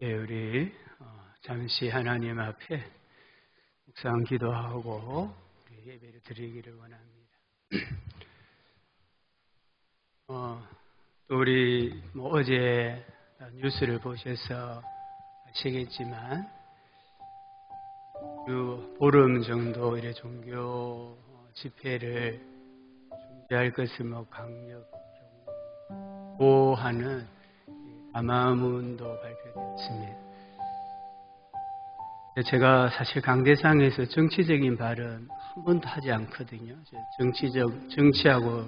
예, 우리 잠시 하나님 앞에 묵상 기도하고 우리 예배를 드리기를 원합니다. 또 우리 어제 뉴스를 보셔서 아시겠지만 보름 정도 이래 종교 집회를 중지할 것을 강력 보호하는 담화문도 발표되었습니다. 제가 사실 강대상에서 정치적인 발언 한 번도 하지 않거든요. 정치하고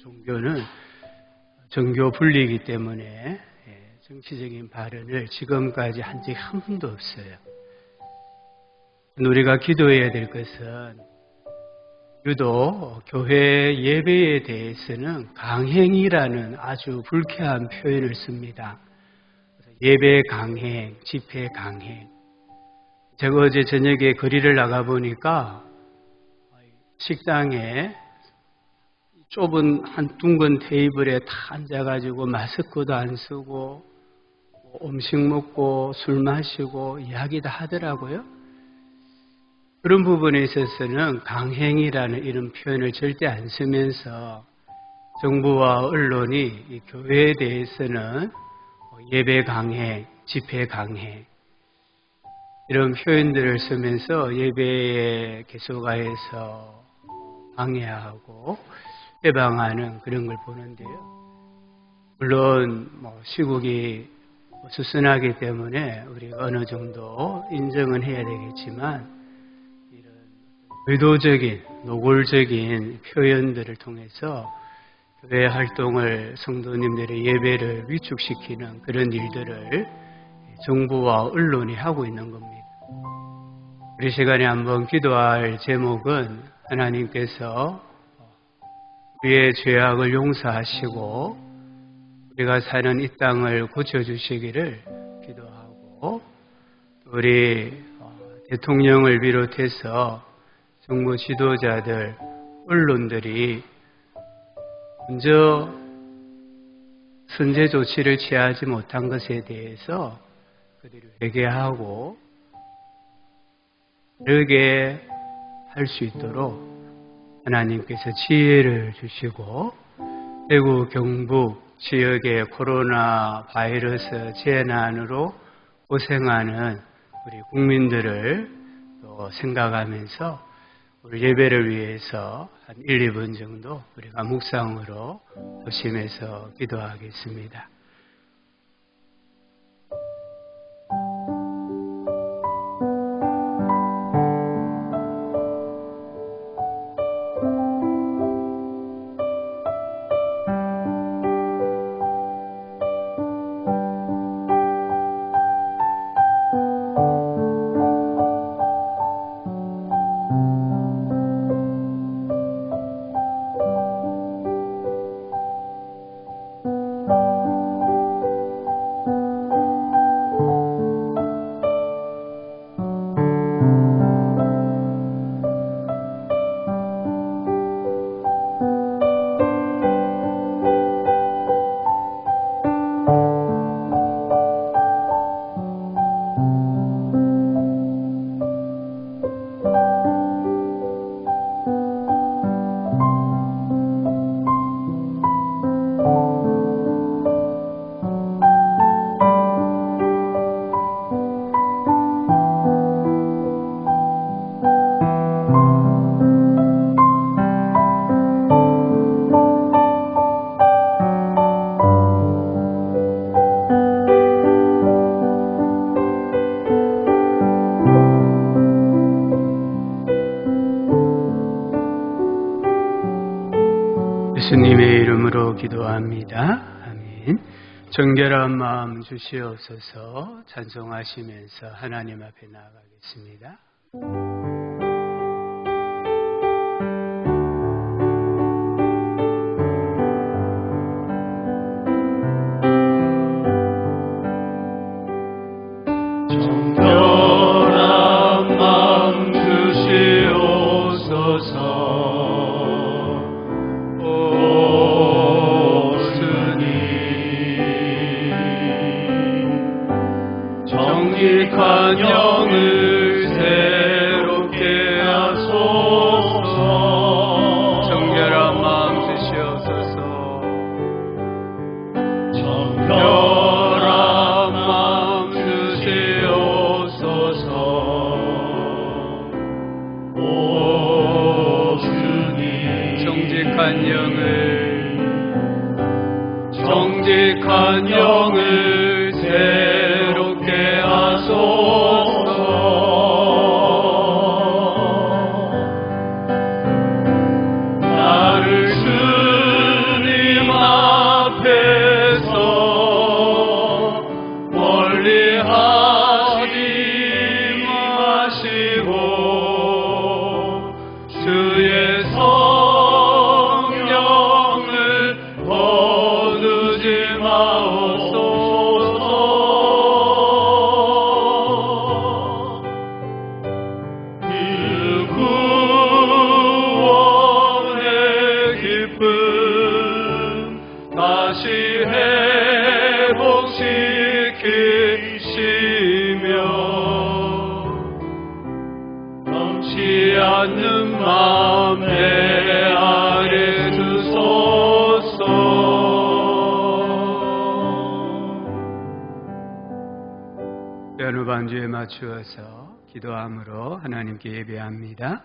종교는 종교 분리이기 때문에 정치적인 발언을 지금까지 한 적이 한 번도 없어요. 우리가 기도해야 될 것은 유독 교회 예배에 대해서는 강행이라는 아주 불쾌한 표현을 씁니다. 예배 강행, 집회 강행. 제가 어제 저녁에 거리를 나가보니까 식당에 좁은 한 둥근 테이블에 다 앉아가지고 마스크도 안 쓰고 음식 먹고 술 마시고 이야기 다 하더라고요. 그런 부분에 있어서는 강행이라는 이런 표현을 절대 안 쓰면서 정부와 언론이 이 교회에 대해서는 예배 강행, 집회 강행 이런 표현들을 쓰면서 예배에 계속하여서 방해하고 해방하는 그런 걸 보는데요. 물론 시국이 수순하기 때문에 우리가 어느 정도 인정은 해야 되겠지만 이런 의도적인 노골적인 표현들을 통해서 교회 활동을 성도님들의 예배를 위축시키는 그런 일들을 정부와 언론이 하고 있는 겁니다. 우리 시간에 한번 기도할 제목은 하나님께서 우리의 죄악을 용서하시고 우리가 사는 이 땅을 고쳐주시기를 기도하고 우리 대통령을 비롯해서 정부 지도자들, 언론들이 먼저 선제 조치를 취하지 못한 것에 대해서 그들이 회개하고 다르게 할 수 있도록 하나님께서 지혜를 주시고 대구, 경북 지역의 코로나 바이러스 재난으로 고생하는 우리 국민들을 또 생각하면서 우리 예배를 위해서 한 1, 2분 정도 우리가 묵상으로 도심해서 기도하겠습니다. 예수님의 이름으로 기도합니다. 아멘. 정결한 마음 주시옵소서. 찬송하시면서 하나님 앞에 나아가겠습니다. 정결한 마음 주시옵소서. 오 주님 정직한 영을 새롭게 하소서. 나를 주님 앞에서 멀리 하지 마시고 주의 성령을 거두지 마옵소서. 그 구원의 기쁨 다시 회복시키시며 넘치 않는 마음 내 아래 두소서. 연후 반주에 맞추어서 기도함으로 하나님께 예배합니다.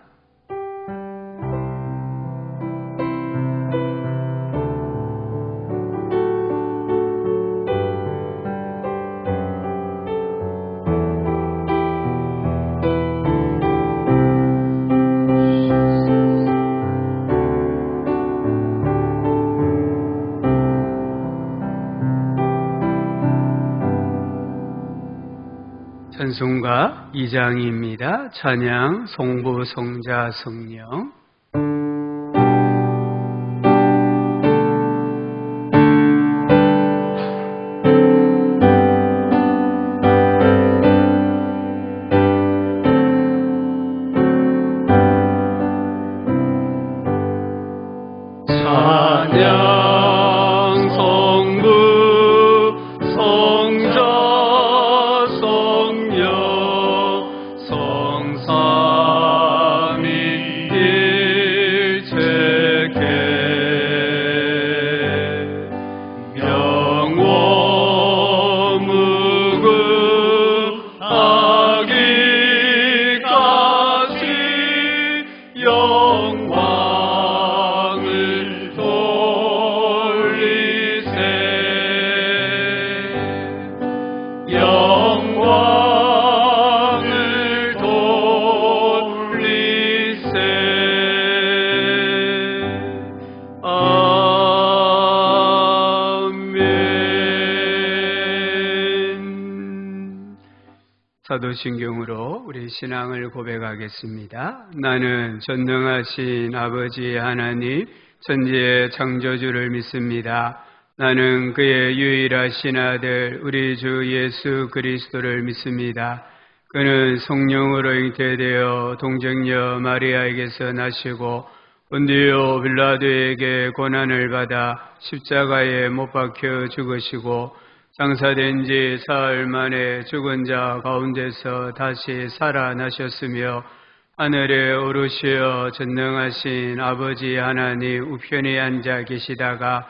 찬송가 2장입니다. 찬양 성부 성자 성령. 사도신경으로 우리 신앙을 고백하겠습니다. 나는 전능하신 아버지 하나님 천지의 창조주를 믿습니다. 나는 그의 유일하신 아들 우리 주 예수 그리스도를 믿습니다. 그는 성령으로 잉태되어 동정녀 마리아에게서 나시고 본디오 빌라도에게 고난을 받아 십자가에 못 박혀 죽으시고 장사된 지 사흘 만에 죽은 자 가운데서 다시 살아나셨으며 하늘에 오르시어 전능하신 아버지 하나님 우편에 앉아 계시다가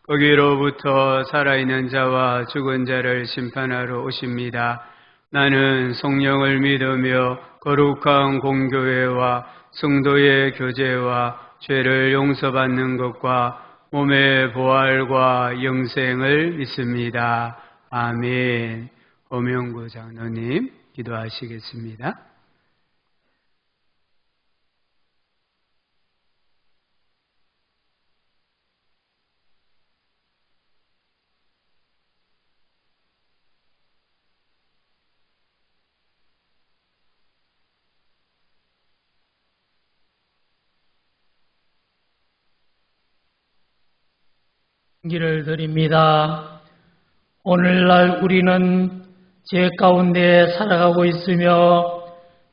거기로부터 살아있는 자와 죽은 자를 심판하러 오십니다. 나는 성령을 믿으며 거룩한 공교회와 성도의 교제와 죄를 용서받는 것과 몸의 부활과 영생을 믿습니다. 아멘. 오명구 장로님 기도하시겠습니다. 기를 드립니다. 오늘날 우리는 죄 가운데 살아가고 있으며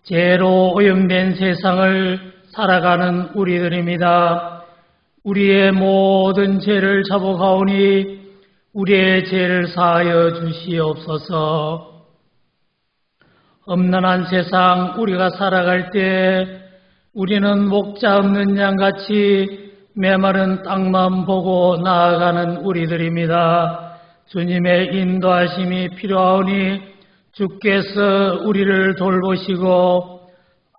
죄로 오염된 세상을 살아가는 우리들입니다. 우리의 모든 죄를 자복하오니 우리의 죄를 사하여 주시옵소서. 험난한 세상 우리가 살아갈 때 우리는 목자 없는 양같이 메마른 땅만 보고 나아가는 우리들입니다. 주님의 인도하심이 필요하오니 주께서 우리를 돌보시고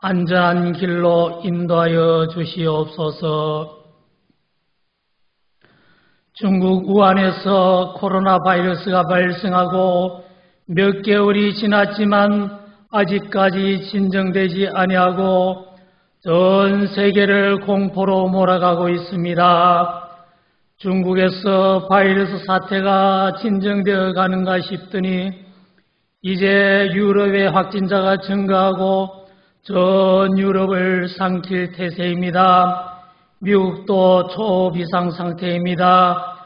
안전한 길로 인도하여 주시옵소서. 중국 우한에서 코로나 바이러스가 발생하고 몇 개월이 지났지만 아직까지 진정되지 아니하고 전 세계를 공포로 몰아가고 있습니다. 중국에서 바이러스 사태가 진정되어 가는가 싶더니 이제 유럽의 확진자가 증가하고 전 유럽을 삼킬 태세입니다. 미국도 초비상 상태입니다.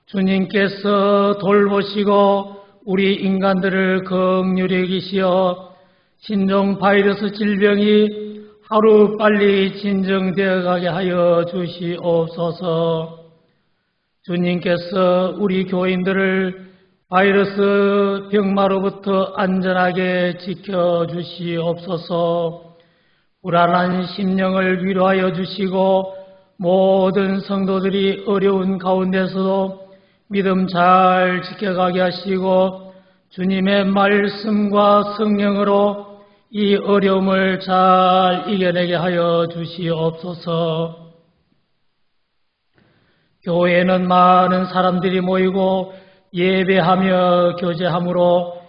주님께서 돌보시고 우리 인간들을 긍휼히 여기시어 신종 바이러스 질병이 하루빨리 진정되어 가게 하여 주시옵소서. 주님께서 우리 교인들을 바이러스 병마로부터 안전하게 지켜주시옵소서. 불안한 심령을 위로하여 주시고 모든 성도들이 어려운 가운데서도 믿음 잘 지켜가게 하시고 주님의 말씀과 성령으로 이 어려움을 잘 이겨내게 하여 주시옵소서. 교회에는 많은 사람들이 모이고 예배하며 교제함으로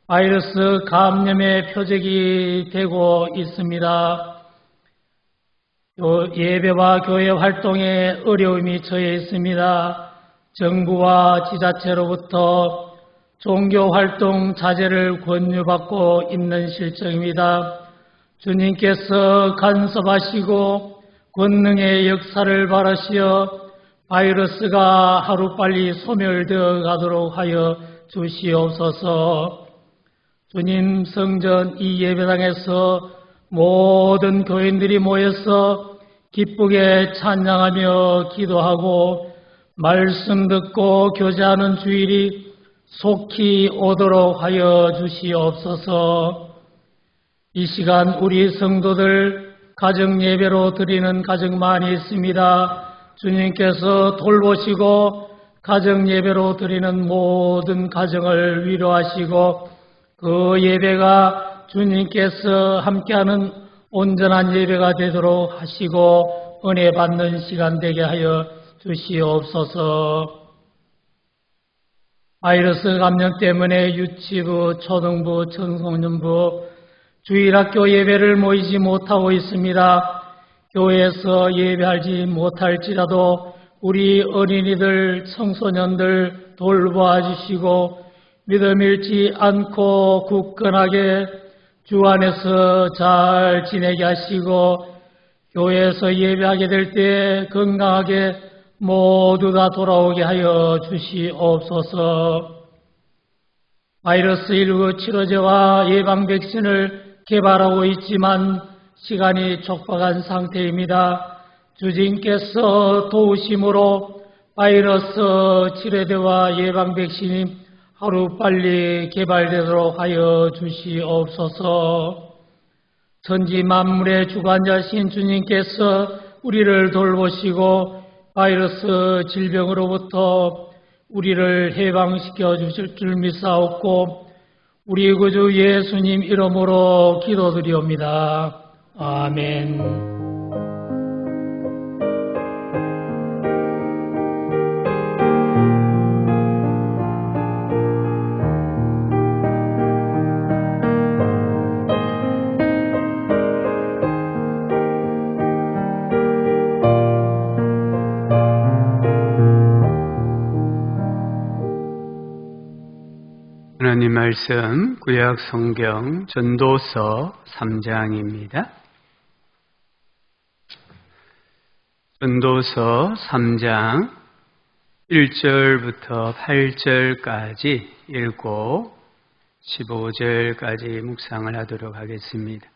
바이러스 감염의 표적이 되고 있습니다. 예배와 교회 활동에 어려움이 처해 있습니다. 정부와 지자체로부터 종교활동 자제를 권유받고 있는 실정입니다. 주님께서 간섭하시고 권능의 역사를 바라시어 바이러스가 하루빨리 소멸되어 가도록 하여 주시옵소서. 주님 성전 이 예배당에서 모든 교인들이 모여서 기쁘게 찬양하며 기도하고 말씀 듣고 교제하는 주일이 속히 오도록 하여 주시옵소서. 이 시간 우리 성도들 가정 예배로 드리는 가정 많이 있습니다. 주님께서 돌보시고 가정 예배로 드리는 모든 가정을 위로하시고 그 예배가 주님께서 함께하는 온전한 예배가 되도록 하시고 은혜 받는 시간 되게 하여 주시옵소서. 바이러스 감염 때문에 유치부, 초등부, 청소년부, 주일학교 예배를 모이지 못하고 있습니다. 교회에서 예배하지 못할지라도 우리 어린이들, 청소년들 돌보아 주시고 믿음 잃지 않고 굳건하게 주 안에서 잘 지내게 하시고 교회에서 예배하게 될 때 건강하게 모두 다 돌아오게 하여 주시옵소서. 바이러스19 치료제와 예방 백신을 개발하고 있지만 시간이 촉박한 상태입니다. 주님께서 도우심으로 바이러스 치료제와 예방 백신이 하루빨리 개발되도록 하여 주시옵소서. 천지 만물의 주관자신 주님께서 우리를 돌보시고 바이러스 질병으로부터 우리를 해방시켜 주실 줄 믿사옵고 우리 구주 예수님 이름으로 기도드리옵니다. 아멘. 하나님 말씀 구약 성경 전도서 3장입니다. 전도서 3장 1절부터 8절까지 읽고 15절까지 묵상을 하도록 하겠습니다.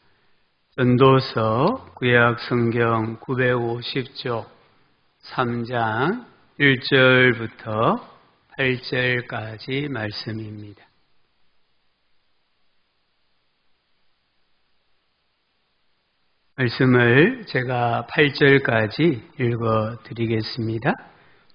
전도서 구약 성경 950쪽 3장 1절부터 8절까지 말씀입니다. 말씀을 제가 8절까지 읽어드리겠습니다.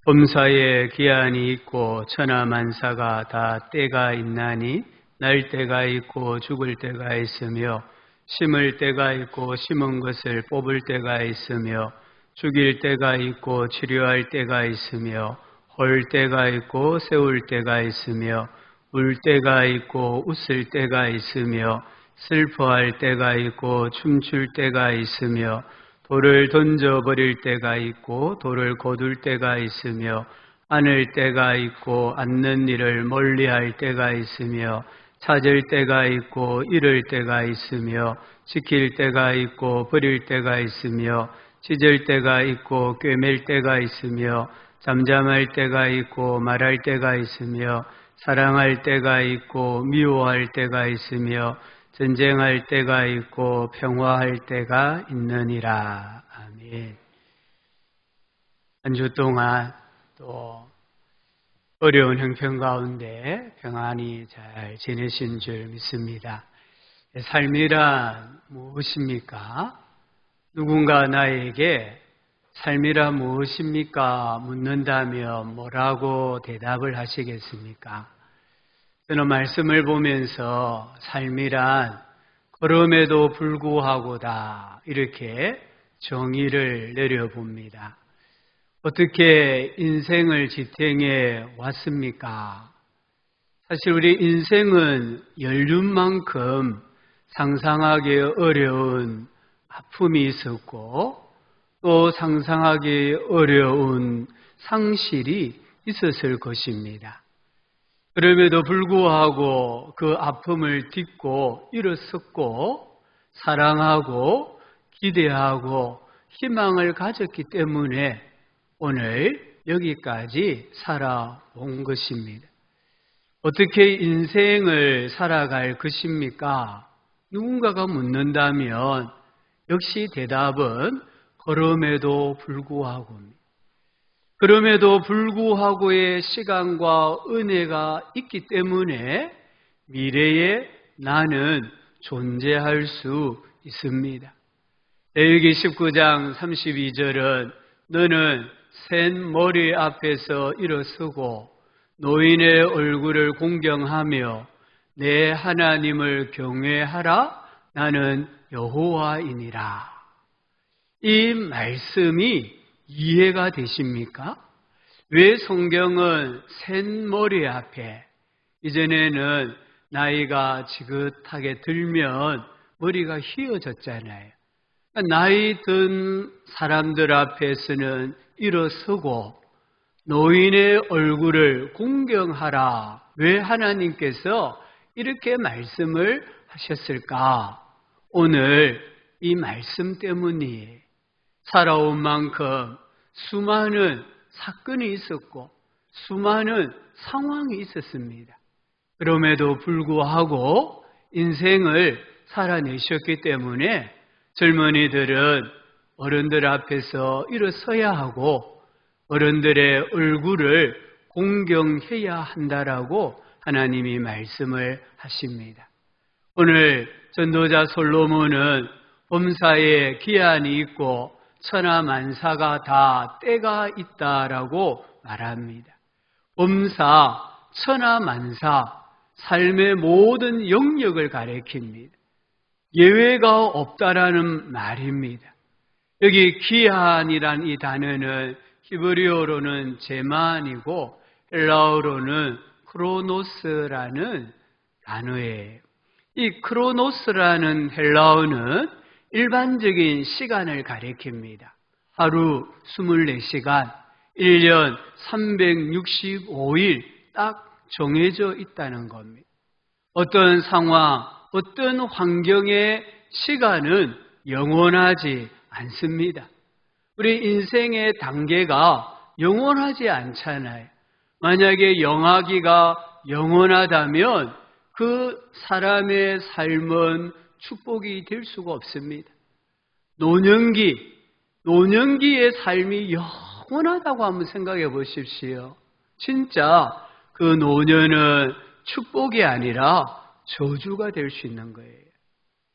범사에 기한이 있고 천하만사가 다 때가 있나니 날 때가 있고 죽을 때가 있으며 심을 때가 있고 심은 것을 뽑을 때가 있으며 죽일 때가 있고 치료할 때가 있으며 볼 때가 있고 세울 때가 있으며 울 때가 있고 웃을 때가 있으며 슬퍼할 때가 있고 춤출 때가 있으며 돌을 던져버릴 때가 있고 돌을 거둘 때가 있으며 안을 때가 있고 앉는 일을 멀리할 때가 있으며 찾을 때가 있고 잃을 때가 있으며 지킬 때가 있고 버릴 때가 있으며 찢을 때가 있고 꿰맬 때가 있으며 잠잠할 때가 있고 말할 때가 있으며 사랑할 때가 있고 미워할 때가 있으며 전쟁할 때가 있고 평화할 때가 있느니라. 아멘. 한 주 동안 또 어려운 형편 가운데 평안히 잘 지내신 줄 믿습니다. 삶이란 무엇입니까? 누군가 나에게 삶이란 무엇입니까? 묻는다면 뭐라고 대답을 하시겠습니까? 저는 말씀을 보면서 삶이란 걸음에도 불구하고다 이렇게 정의를 내려봅니다. 어떻게 인생을 지탱해 왔습니까? 사실 우리 인생은 연륜만큼 상상하기 어려운 아픔이 있었고 또 상상하기 어려운 상실이 있었을 것입니다. 그럼에도 불구하고 그 아픔을 딛고 일어섰고 사랑하고 기대하고 희망을 가졌기 때문에 오늘 여기까지 살아온 것입니다. 어떻게 인생을 살아갈 것입니까? 누군가가 묻는다면 역시 대답은 그럼에도 불구하고입니다. 그럼에도 불구하고의 시간과 은혜가 있기 때문에 미래에 나는 존재할 수 있습니다. 레위기 19장 32절은 너는 센 머리 앞에서 일어서고 노인의 얼굴을 공경하며 내 하나님을 경외하라. 나는 여호와이니라. 이 말씀이 이해가 되십니까? 왜 성경은 센 머리 앞에, 이전에는 나이가 지긋하게 들면 머리가 휘어졌잖아요. 나이 든 사람들 앞에서는 일어서고 노인의 얼굴을 공경하라. 왜 하나님께서 이렇게 말씀을 하셨을까? 오늘 이 말씀 때문이에요. 살아온 만큼 수많은 사건이 있었고 수많은 상황이 있었습니다. 그럼에도 불구하고 인생을 살아내셨기 때문에 젊은이들은 어른들 앞에서 일어서야 하고 어른들의 얼굴을 공경해야 한다라고 하나님이 말씀을 하십니다. 오늘 전도자 솔로몬은 범사에 기한이 있고 천하만사가 다 때가 있다라고 말합니다. 범사, 천하만사, 삶의 모든 영역을 가리킵니다. 예외가 없다라는 말입니다. 여기 기한이란 이 단어는 히브리어로는 제만이고 헬라어로는 크로노스라는 단어예요. 이 크로노스라는 헬라어는 일반적인 시간을 가리킵니다. 하루 24시간, 1년 365일 딱 정해져 있다는 겁니다. 어떤 상황, 어떤 환경의 시간은 영원하지 않습니다. 우리 인생의 단계가 영원하지 않잖아요. 만약에 영하기가 영원하다면 그 사람의 삶은 축복이 될 수가 없습니다. 노년기의 삶이 영원하다고 한번 생각해 보십시오. 진짜 그 노년은 축복이 아니라 저주가 될 수 있는 거예요.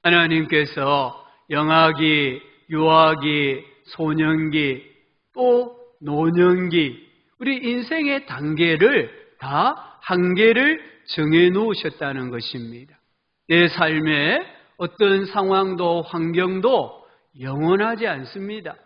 하나님께서 영하기, 유아기, 소년기, 또 노년기, 우리 인생의 단계를 다 한계를 정해 놓으셨다는 것입니다. 내 삶에 어떤 상황도 환경도 영원하지 않습니다.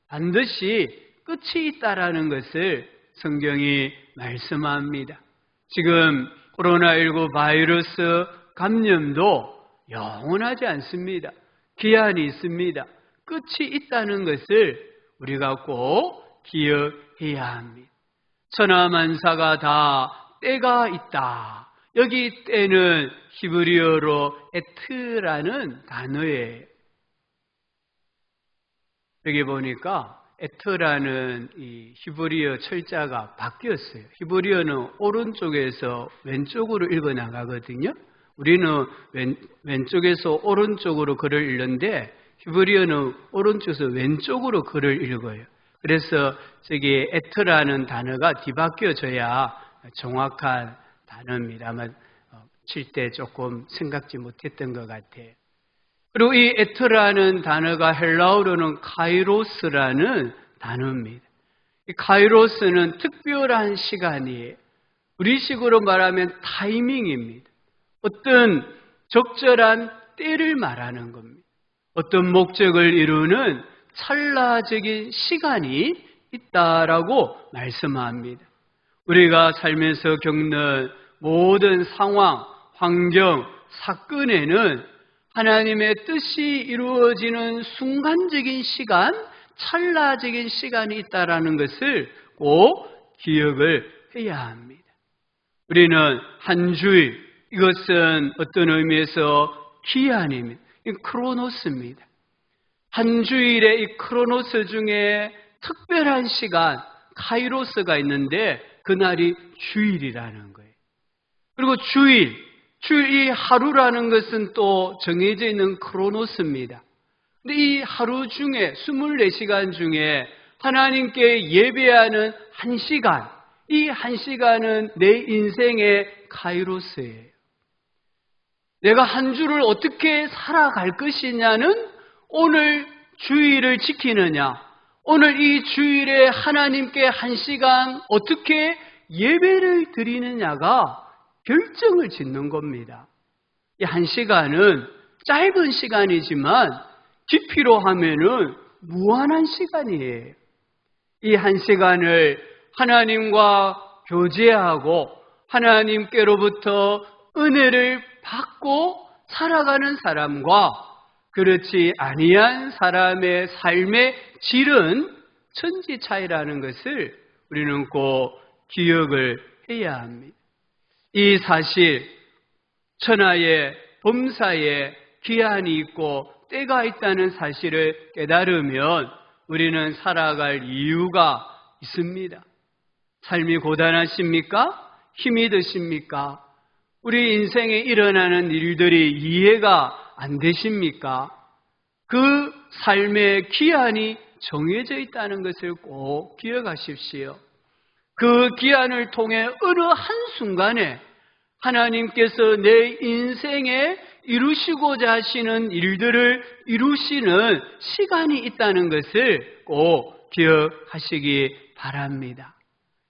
반드시 끝이 있다라는 것을 성경이 말씀합니다. 지금 코로나19 바이러스 감염도 영원하지 않습니다. 기한이 있습니다. 끝이 있다는 것을 우리가 꼭 기억해야 합니다. 천하만사가 다 때가 있다. 여기 때는 히브리어로 에트라는 단어예요. 여기 보니까 에트라는 이 히브리어 철자가 바뀌었어요. 히브리어는 오른쪽에서 왼쪽으로 읽어 나가거든요. 우리는 왼쪽에서 오른쪽으로 글을 읽는데 히브리어는 오른쪽에서 왼쪽으로 글을 읽어요. 그래서 저기 에트라는 단어가 뒤바뀌어져야 정확한 단어입니다. 아마 칠 때 조금 생각지 못했던 것 같아요. 그리고 이 에트라는 단어가 헬라어로는 카이로스라는 단어입니다. 이 카이로스는 특별한 시간이에요. 우리식으로 말하면 타이밍입니다. 어떤 적절한 때를 말하는 겁니다. 어떤 목적을 이루는 찰나적인 시간이 있다라고 말씀합니다. 우리가 살면서 겪는 모든 상황, 환경, 사건에는 하나님의 뜻이 이루어지는 순간적인 시간, 찰나적인 시간이 있다라는 것을 꼭 기억을 해야 합니다. 우리는 한 주일, 이것은 어떤 의미에서 기한입니다. 이 크로노스입니다. 한 주일의 이 크로노스 중에 특별한 시간, 카이로스가 있는데 그날이 주일이라는 거예요. 그리고 주일이 하루라는 것은 또 정해져 있는 크로노스입니다. 근데 이 하루 중에 24시간 중에 하나님께 예배하는 한 시간, 이 한 시간은 내 인생의 카이로스예요. 내가 한 주를 어떻게 살아갈 것이냐는 오늘 주일을 지키느냐, 오늘 이 주일에 하나님께 한 시간 어떻게 예배를 드리느냐가 결정을 짓는 겁니다. 이 한 시간은 짧은 시간이지만 깊이로 하면은 무한한 시간이에요. 이 한 시간을 하나님과 교제하고 하나님께로부터 은혜를 받고 살아가는 사람과 그렇지 아니한 사람의 삶의 질은 천지 차이라는 것을 우리는 꼭 기억을 해야 합니다. 이 사실, 천하의 범사에 기한이 있고 때가 있다는 사실을 깨달으면 우리는 살아갈 이유가 있습니다. 삶이 고단하십니까? 힘이 드십니까? 우리 인생에 일어나는 일들이 이해가 안 되십니까? 그 삶의 기한이 정해져 있다는 것을 꼭 기억하십시오. 그 기한을 통해 어느 한순간에 하나님께서 내 인생에 이루시고자 하시는 일들을 이루시는 시간이 있다는 것을 꼭 기억하시기 바랍니다.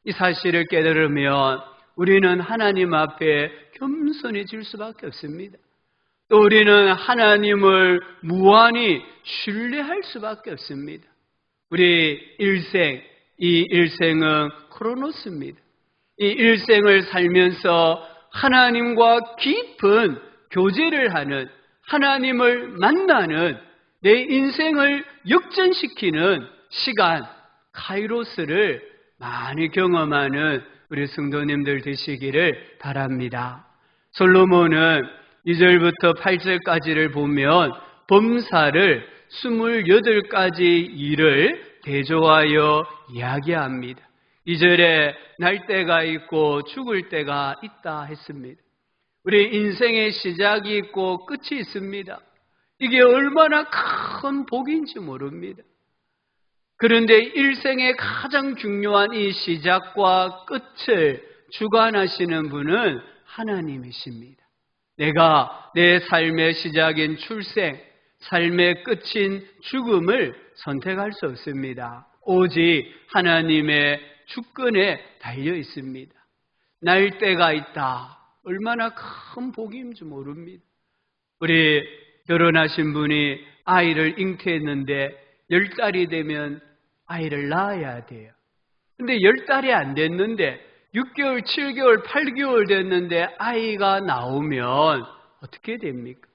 이 사실을 깨달으면 우리는 하나님 앞에 겸손해질 수밖에 없습니다. 또 우리는 하나님을 무한히 신뢰할 수밖에 없습니다. 우리 이 일생은 크로노스입니다. 이 일생을 살면서 하나님과 깊은 교제를 하는, 하나님을 만나는, 내 인생을 역전시키는 시간, 카이로스를 많이 경험하는 우리 성도님들 되시기를 바랍니다. 솔로몬은 2절부터 8절까지를 보면 범사를 28가지 일을 대조하여 이야기합니다. 2절에 날 때가 있고 죽을 때가 있다 했습니다. 우리 인생의 시작이 있고 끝이 있습니다. 이게 얼마나 큰 복인지 모릅니다. 그런데 일생의 가장 중요한 이 시작과 끝을 주관하시는 분은 하나님이십니다. 내가 내 삶의 시작인 출생, 삶의 끝인 죽음을 선택할 수 없습니다. 오직 하나님의 주권에 달려 있습니다. 날 때가 있다. 얼마나 큰 복인지 모릅니다. 우리 결혼하신 분이 아이를 잉태했는데 10달이 되면 아이를 낳아야 돼요. 근데 10달이 안 됐는데 6개월, 7개월, 8개월 됐는데 아이가 나오면 어떻게 됩니까?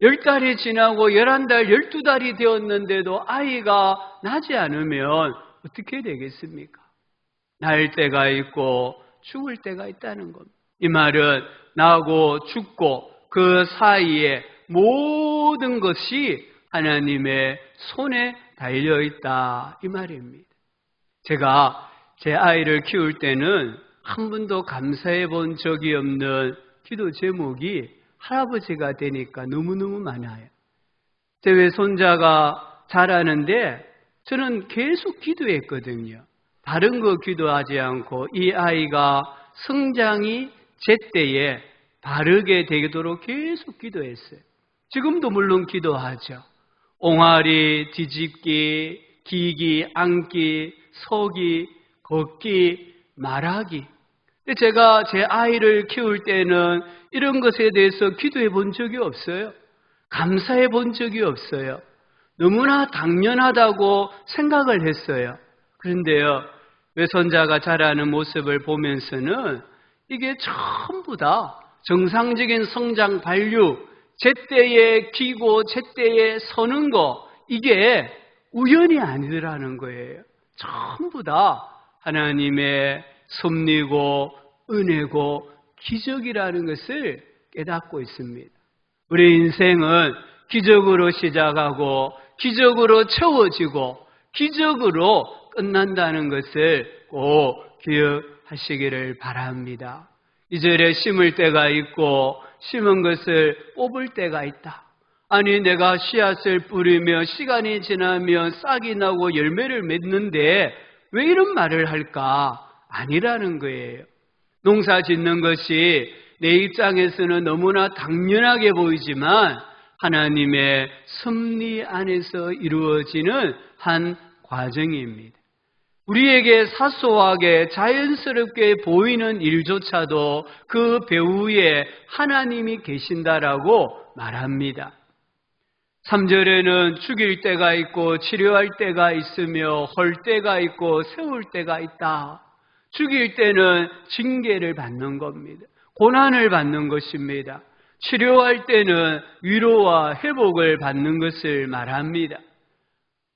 10달이 지나고 11달, 12달이 되었는데도 아이가 나지 않으면 어떻게 되겠습니까? 날 때가 있고 죽을 때가 있다는 겁니다. 이 말은 나고 죽고 그 사이에 모든 것이 하나님의 손에 달려있다 이 말입니다. 제가 제 아이를 키울 때는 한 번도 감사해 본 적이 없는 기도 제목이 할아버지가 되니까 너무너무 많아요. 제 외손자가 자라는데 저는 계속 기도했거든요. 다른 거 기도하지 않고 이 아이가 성장이 제때에 바르게 되도록 계속 기도했어요. 지금도 물론 기도하죠. 옹알이, 뒤집기, 기기, 앉기, 서기, 걷기, 말하기. 근데 제가 제 아이를 키울 때는 이런 것에 대해서 기도해 본 적이 없어요. 감사해 본 적이 없어요. 너무나 당연하다고 생각을 했어요. 그런데요, 외손자가 자라는 모습을 보면서는 이게 전부 다 정상적인 성장 발육, 제때에 기고 제때에 서는 거, 이게 우연이 아니더라는 거예요. 전부 다 하나님의 섭리고 은혜고 기적이라는 것을 깨닫고 있습니다. 우리 인생은 기적으로 시작하고 기적으로 채워지고 기적으로 끝난다는 것을 꼭 기억하시기를 바랍니다. 2절에 심을 때가 있고 심은 것을 뽑을 때가 있다. 아니 내가 씨앗을 뿌리며 시간이 지나면 싹이 나고 열매를 맺는데 왜 이런 말을 할까? 아니라는 거예요. 농사 짓는 것이 내 입장에서는 너무나 당연하게 보이지만 하나님의 섭리 안에서 이루어지는 한 과정입니다. 우리에게 사소하게 자연스럽게 보이는 일조차도 그 배후에 하나님이 계신다라고 말합니다. 3절에는 죽일 때가 있고 치료할 때가 있으며 헐 때가 있고 세울 때가 있다. 죽일 때는 징계를 받는 겁니다. 고난을 받는 것입니다. 치료할 때는 위로와 회복을 받는 것을 말합니다.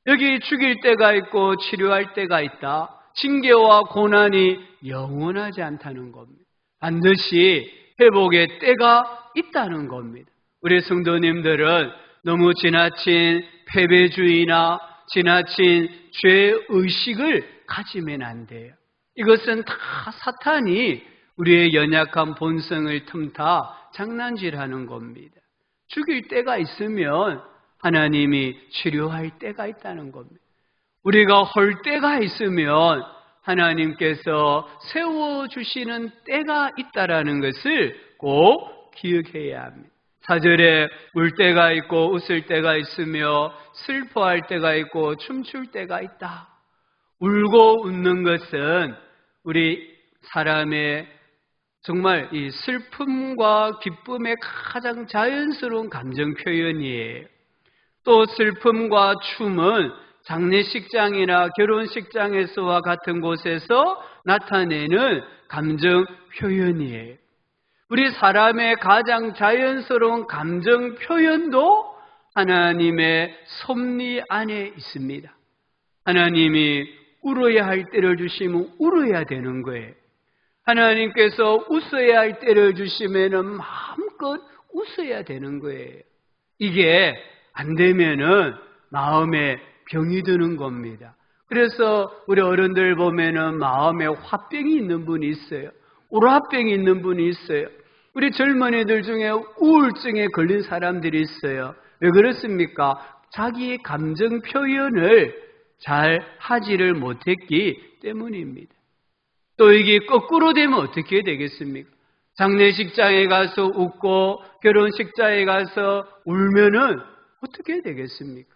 여기 죽일 때가 있고 치료할 때가 있다. 징계와 고난이 영원하지 않다는 겁니다. 반드시 회복의 때가 있다는 겁니다. 우리 성도님들은 너무 지나친 패배주의나 지나친 죄의식을 가지면 안 돼요. 이것은 다 사탄이 우리의 연약한 본성을 틈타 장난질하는 겁니다. 죽일 때가 있으면 하나님이 치료할 때가 있다는 겁니다. 우리가 헐 때가 있으면 하나님께서 세워주시는 때가 있다는 것을 꼭 기억해야 합니다. 4절에 울 때가 있고 웃을 때가 있으며 슬퍼할 때가 있고 춤출 때가 있다. 울고 웃는 것은 우리 사람의 정말 이 슬픔과 기쁨의 가장 자연스러운 감정 표현이에요. 또 슬픔과 춤은 장례식장이나 결혼식장에서와 같은 곳에서 나타내는 감정 표현이에요. 우리 사람의 가장 자연스러운 감정 표현도 하나님의 섭리 안에 있습니다. 하나님이 울어야 할 때를 주시면 울어야 되는 거예요. 하나님께서 웃어야 할 때를 주시면 마음껏 웃어야 되는 거예요. 이게 안 되면은 마음에 병이 드는 겁니다. 그래서 우리 어른들 보면은 마음에 화병이 있는 분이 있어요. 우라병이 있는 분이 있어요. 우리 젊은이들 중에 우울증에 걸린 사람들이 있어요. 왜 그렇습니까? 자기의 감정 표현을 잘 하지를 못했기 때문입니다. 또 이게 거꾸로 되면 어떻게 되겠습니까? 장례식장에 가서 웃고 결혼식장에 가서 울면은 어떻게 되겠습니까?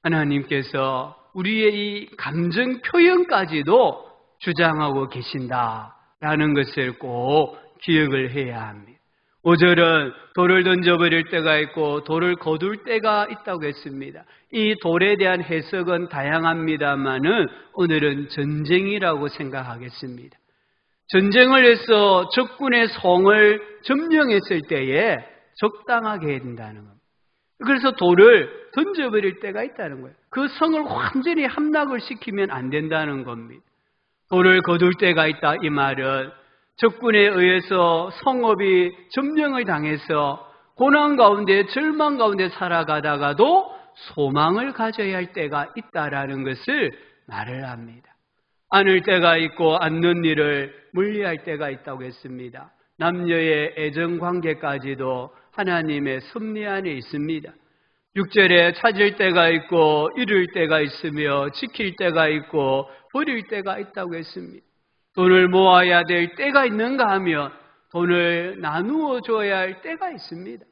하나님께서 우리의 이 감정 표현까지도 주장하고 계신다라는 것을 꼭 기억을 해야 합니다. 5절은 돌을 던져버릴 때가 있고 돌을 거둘 때가 있다고 했습니다. 이 돌에 대한 해석은 다양합니다만은 오늘은 전쟁이라고 생각하겠습니다. 전쟁을 해서 적군의 성을 점령했을 때에 적당하게 해야 된다는 겁니다. 그래서 돌을 던져버릴 때가 있다는 거예요. 그 성을 완전히 함락을 시키면 안 된다는 겁니다. 돌을 거둘 때가 있다, 이 말은 적군에 의해서 성읍이 점령을 당해서 고난 가운데 절망 가운데 살아가다가도 소망을 가져야 할 때가 있다라는 것을 말을 합니다. 안을 때가 있고 않는 일을 물리할 때가 있다고 했습니다. 남녀의 애정관계까지도 하나님의 섭리 안에 있습니다. 6절에 찾을 때가 있고 잃을 때가 있으며 지킬 때가 있고 버릴 때가 있다고 했습니다. 돈을 모아야 될 때가 있는가 하면 돈을 나누어 줘야 할 때가 있습니다.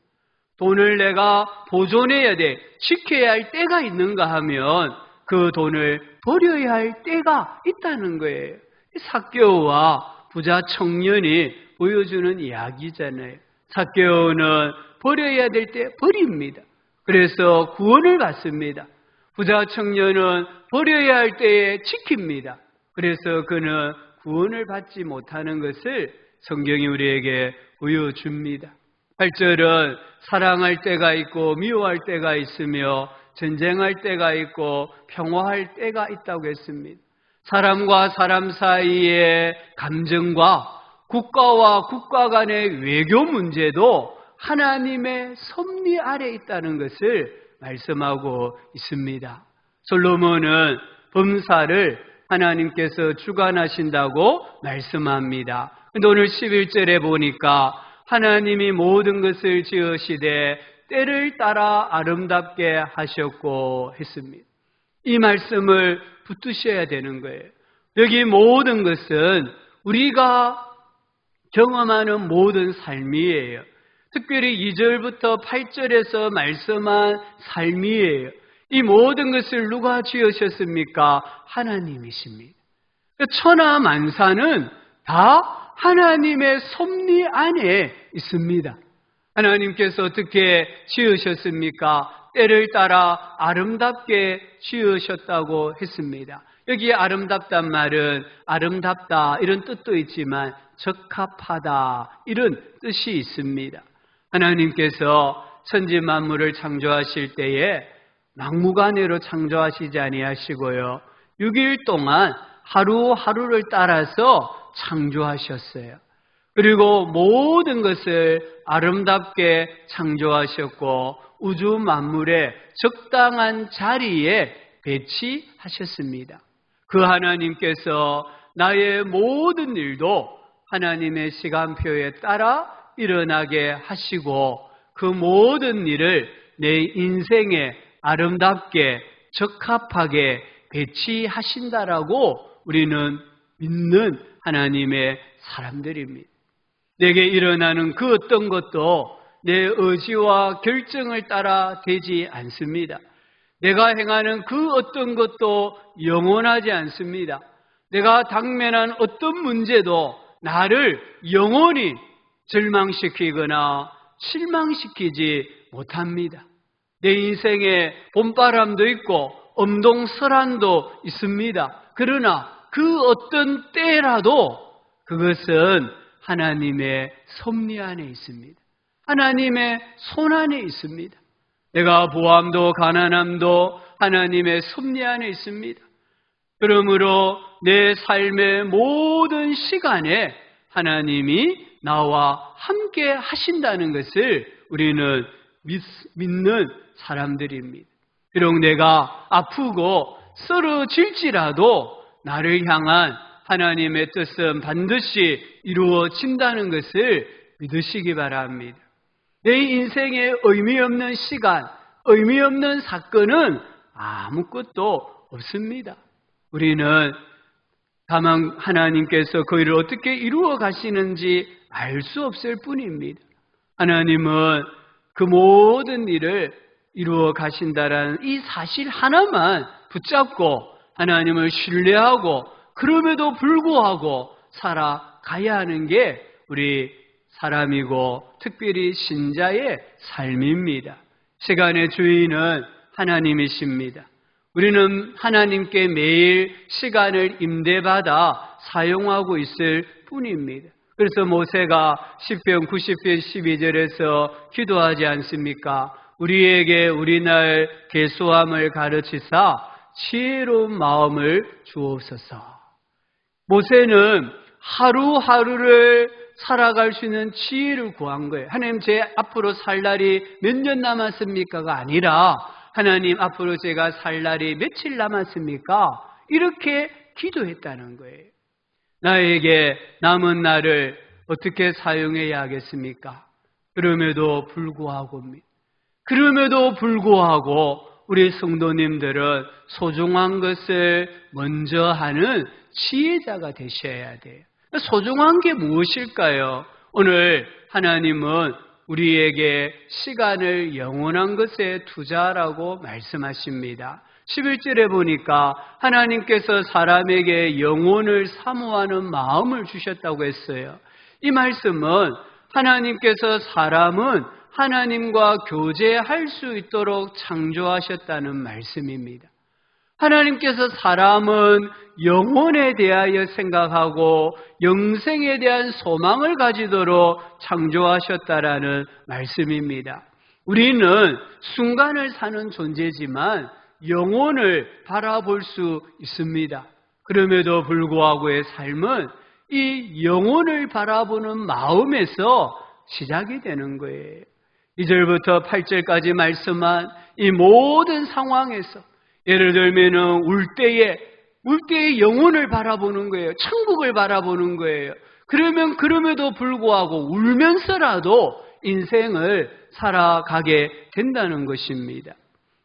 돈을 내가 보존해야 돼, 지켜야 할 때가 있는가 하면 그 돈을 버려야 할 때가 있다는 거예요. 삭개오와 부자 청년이 보여주는 이야기잖아요. 삭개오는 버려야 될 때 버립니다. 그래서 구원을 받습니다. 부자 청년은 버려야 할 때에 지킵니다. 그래서 그는 구원을 받지 못하는 것을 성경이 우리에게 보여줍니다. 8절은 사랑할 때가 있고 미워할 때가 있으며 전쟁할 때가 있고 평화할 때가 있다고 했습니다. 사람과 사람 사이의 감정과 국가와 국가 간의 외교 문제도 하나님의 섭리 아래 있다는 것을 말씀하고 있습니다. 솔로몬은 범사를 하나님께서 주관하신다고 말씀합니다. 근데 오늘 11절에 보니까 하나님이 모든 것을 지으시되 때를 따라 아름답게 하셨고 했습니다. 이 말씀을 붙드셔야 되는 거예요. 여기 모든 것은 우리가 경험하는 모든 삶이에요. 특별히 2절부터 8절에서 말씀한 삶이에요. 이 모든 것을 누가 지으셨습니까? 하나님이십니다. 천하 만사는 다 하나님의 섭리 안에 있습니다. 하나님께서 어떻게 지으셨습니까? 때를 따라 아름답게 지으셨다고 했습니다. 여기 아름답단 말은 아름답다 이런 뜻도 있지만 적합하다 이런 뜻이 있습니다. 하나님께서 천지 만물을 창조하실 때에 막무가내로 창조하시지 아니하시고요. 6일 동안 하루하루를 따라서 창조하셨어요. 그리고 모든 것을 아름답게 창조하셨고 우주 만물의 적당한 자리에 배치하셨습니다. 그 하나님께서 나의 모든 일도 하나님의 시간표에 따라 일어나게 하시고 그 모든 일을 내 인생에 아름답게 적합하게 배치하신다라고 우리는 믿는 하나님의 사람들입니다. 내게 일어나는 그 어떤 것도 내 의지와 결정을 따라 되지 않습니다. 내가 행하는 그 어떤 것도 영원하지 않습니다. 내가 당면한 어떤 문제도 나를 영원히 절망시키거나 실망시키지 못합니다. 내 인생에 봄바람도 있고 엄동설한도 있습니다. 그러나 그 어떤 때라도 그것은 하나님의 섭리 안에 있습니다. 하나님의 손 안에 있습니다. 내가 부함도 가난함도 하나님의 섭리 안에 있습니다. 그러므로 내 삶의 모든 시간에 하나님이 나와 함께 하신다는 것을 우리는 믿는 사람들입니다. 비록 내가 아프고 쓰러질지라도 나를 향한 하나님의 뜻은 반드시 이루어진다는 것을 믿으시기 바랍니다. 내 인생에 의미 없는 시간, 의미 없는 사건은 아무것도 없습니다. 우리는 다만 하나님께서 그 일을 어떻게 이루어 가시는지 알 수 없을 뿐입니다. 하나님은 그 모든 일을 이루어 가신다라는 이 사실 하나만 붙잡고 하나님을 신뢰하고 그럼에도 불구하고 살아가야 하는 게 우리 사람이고 특별히 신자의 삶입니다. 시간의 주인은 하나님이십니다. 우리는 하나님께 매일 시간을 임대받아 사용하고 있을 뿐입니다. 그래서 모세가 시편 90편 12절에서 기도하지 않습니까? 우리에게 우리날 계수함을 가르치사 지혜로운 마음을 주옵소서. 모세는 하루하루를 살아갈 수 있는 지혜를 구한 거예요. 하나님, 제 앞으로 살 날이 몇 년 남았습니까가 아니라 하나님, 앞으로 제가 살 날이 며칠 남았습니까? 이렇게 기도했다는 거예요. 나에게 남은 날을 어떻게 사용해야 하겠습니까? 그럼에도 불구하고 우리 성도님들은 소중한 것을 먼저 하는 지혜자가 되셔야 돼요. 소중한 게 무엇일까요? 오늘 하나님은 우리에게 시간을 영원한 것에 투자하라고 말씀하십니다. 11절에 보니까 하나님께서 사람에게 영혼을 사모하는 마음을 주셨다고 했어요. 이 말씀은 하나님께서 사람은 하나님과 교제할 수 있도록 창조하셨다는 말씀입니다. 하나님께서 사람은 영혼에 대하여 생각하고 영생에 대한 소망을 가지도록 창조하셨다라는 말씀입니다. 우리는 순간을 사는 존재지만 영혼을 바라볼 수 있습니다. 그럼에도 불구하고의 삶은 이 영혼을 바라보는 마음에서 시작이 되는 거예요. 2절부터 8절까지 말씀한 이 모든 상황에서 예를 들면 울 때에 영혼을 바라보는 거예요. 천국을 바라보는 거예요. 그럼에도 불구하고 울면서라도 인생을 살아가게 된다는 것입니다.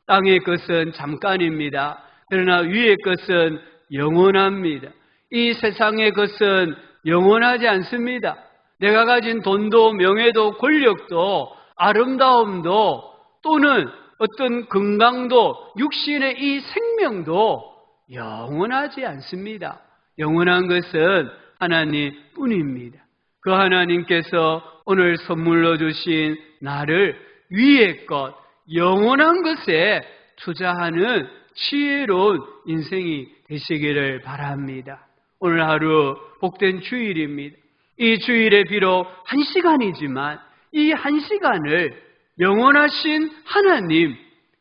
땅의 것은 잠깐입니다. 그러나 위의 것은 영원합니다. 이 세상의 것은 영원하지 않습니다. 내가 가진 돈도 명예도 권력도 아름다움도 또는 어떤 건강도 육신의 이 생명도 영원하지 않습니다. 영원한 것은 하나님뿐입니다. 그 하나님께서 오늘 선물로 주신 나를 위의 것, 영원한 것에 투자하는 지혜로운 인생이 되시기를 바랍니다. 오늘 하루 복된 주일입니다. 이 주일에 비록 1시간이지만 이 1시간을 영원하신 하나님,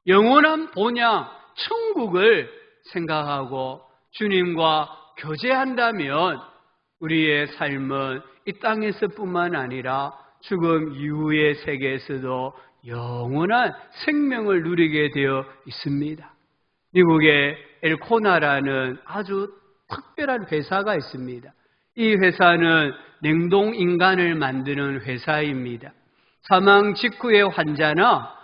영원한 본향, 천국을 생각하고 주님과 교제한다면 우리의 삶은 이 땅에서뿐만 아니라 죽음 이후의 세계에서도 영원한 생명을 누리게 되어 있습니다. 미국의 엘코나라는 아주 특별한 회사가 있습니다. 이 회사는 냉동인간을 만드는 회사입니다. 사망 직후의 환자나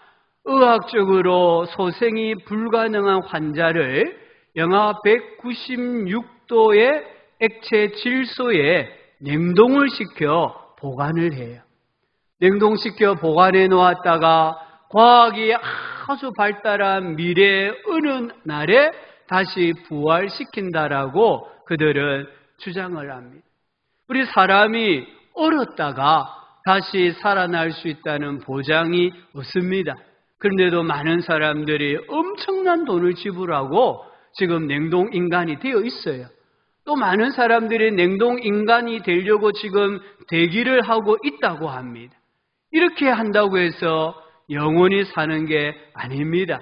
의학적으로 소생이 불가능한 환자를 영하 196도의 액체 질소에 냉동을 시켜 보관을 해요. 냉동시켜 보관해 놓았다가 과학이 아주 발달한 미래의 어느 날에 다시 부활시킨다라고 그들은 주장을 합니다. 우리 사람이 얼었다가 다시 살아날 수 있다는 보장이 없습니다. 그런데도 많은 사람들이 엄청난 돈을 지불하고 지금 냉동인간이 되어 있어요. 또 많은 사람들이 냉동인간이 되려고 지금 대기를 하고 있다고 합니다. 이렇게 한다고 해서 영원히 사는 게 아닙니다.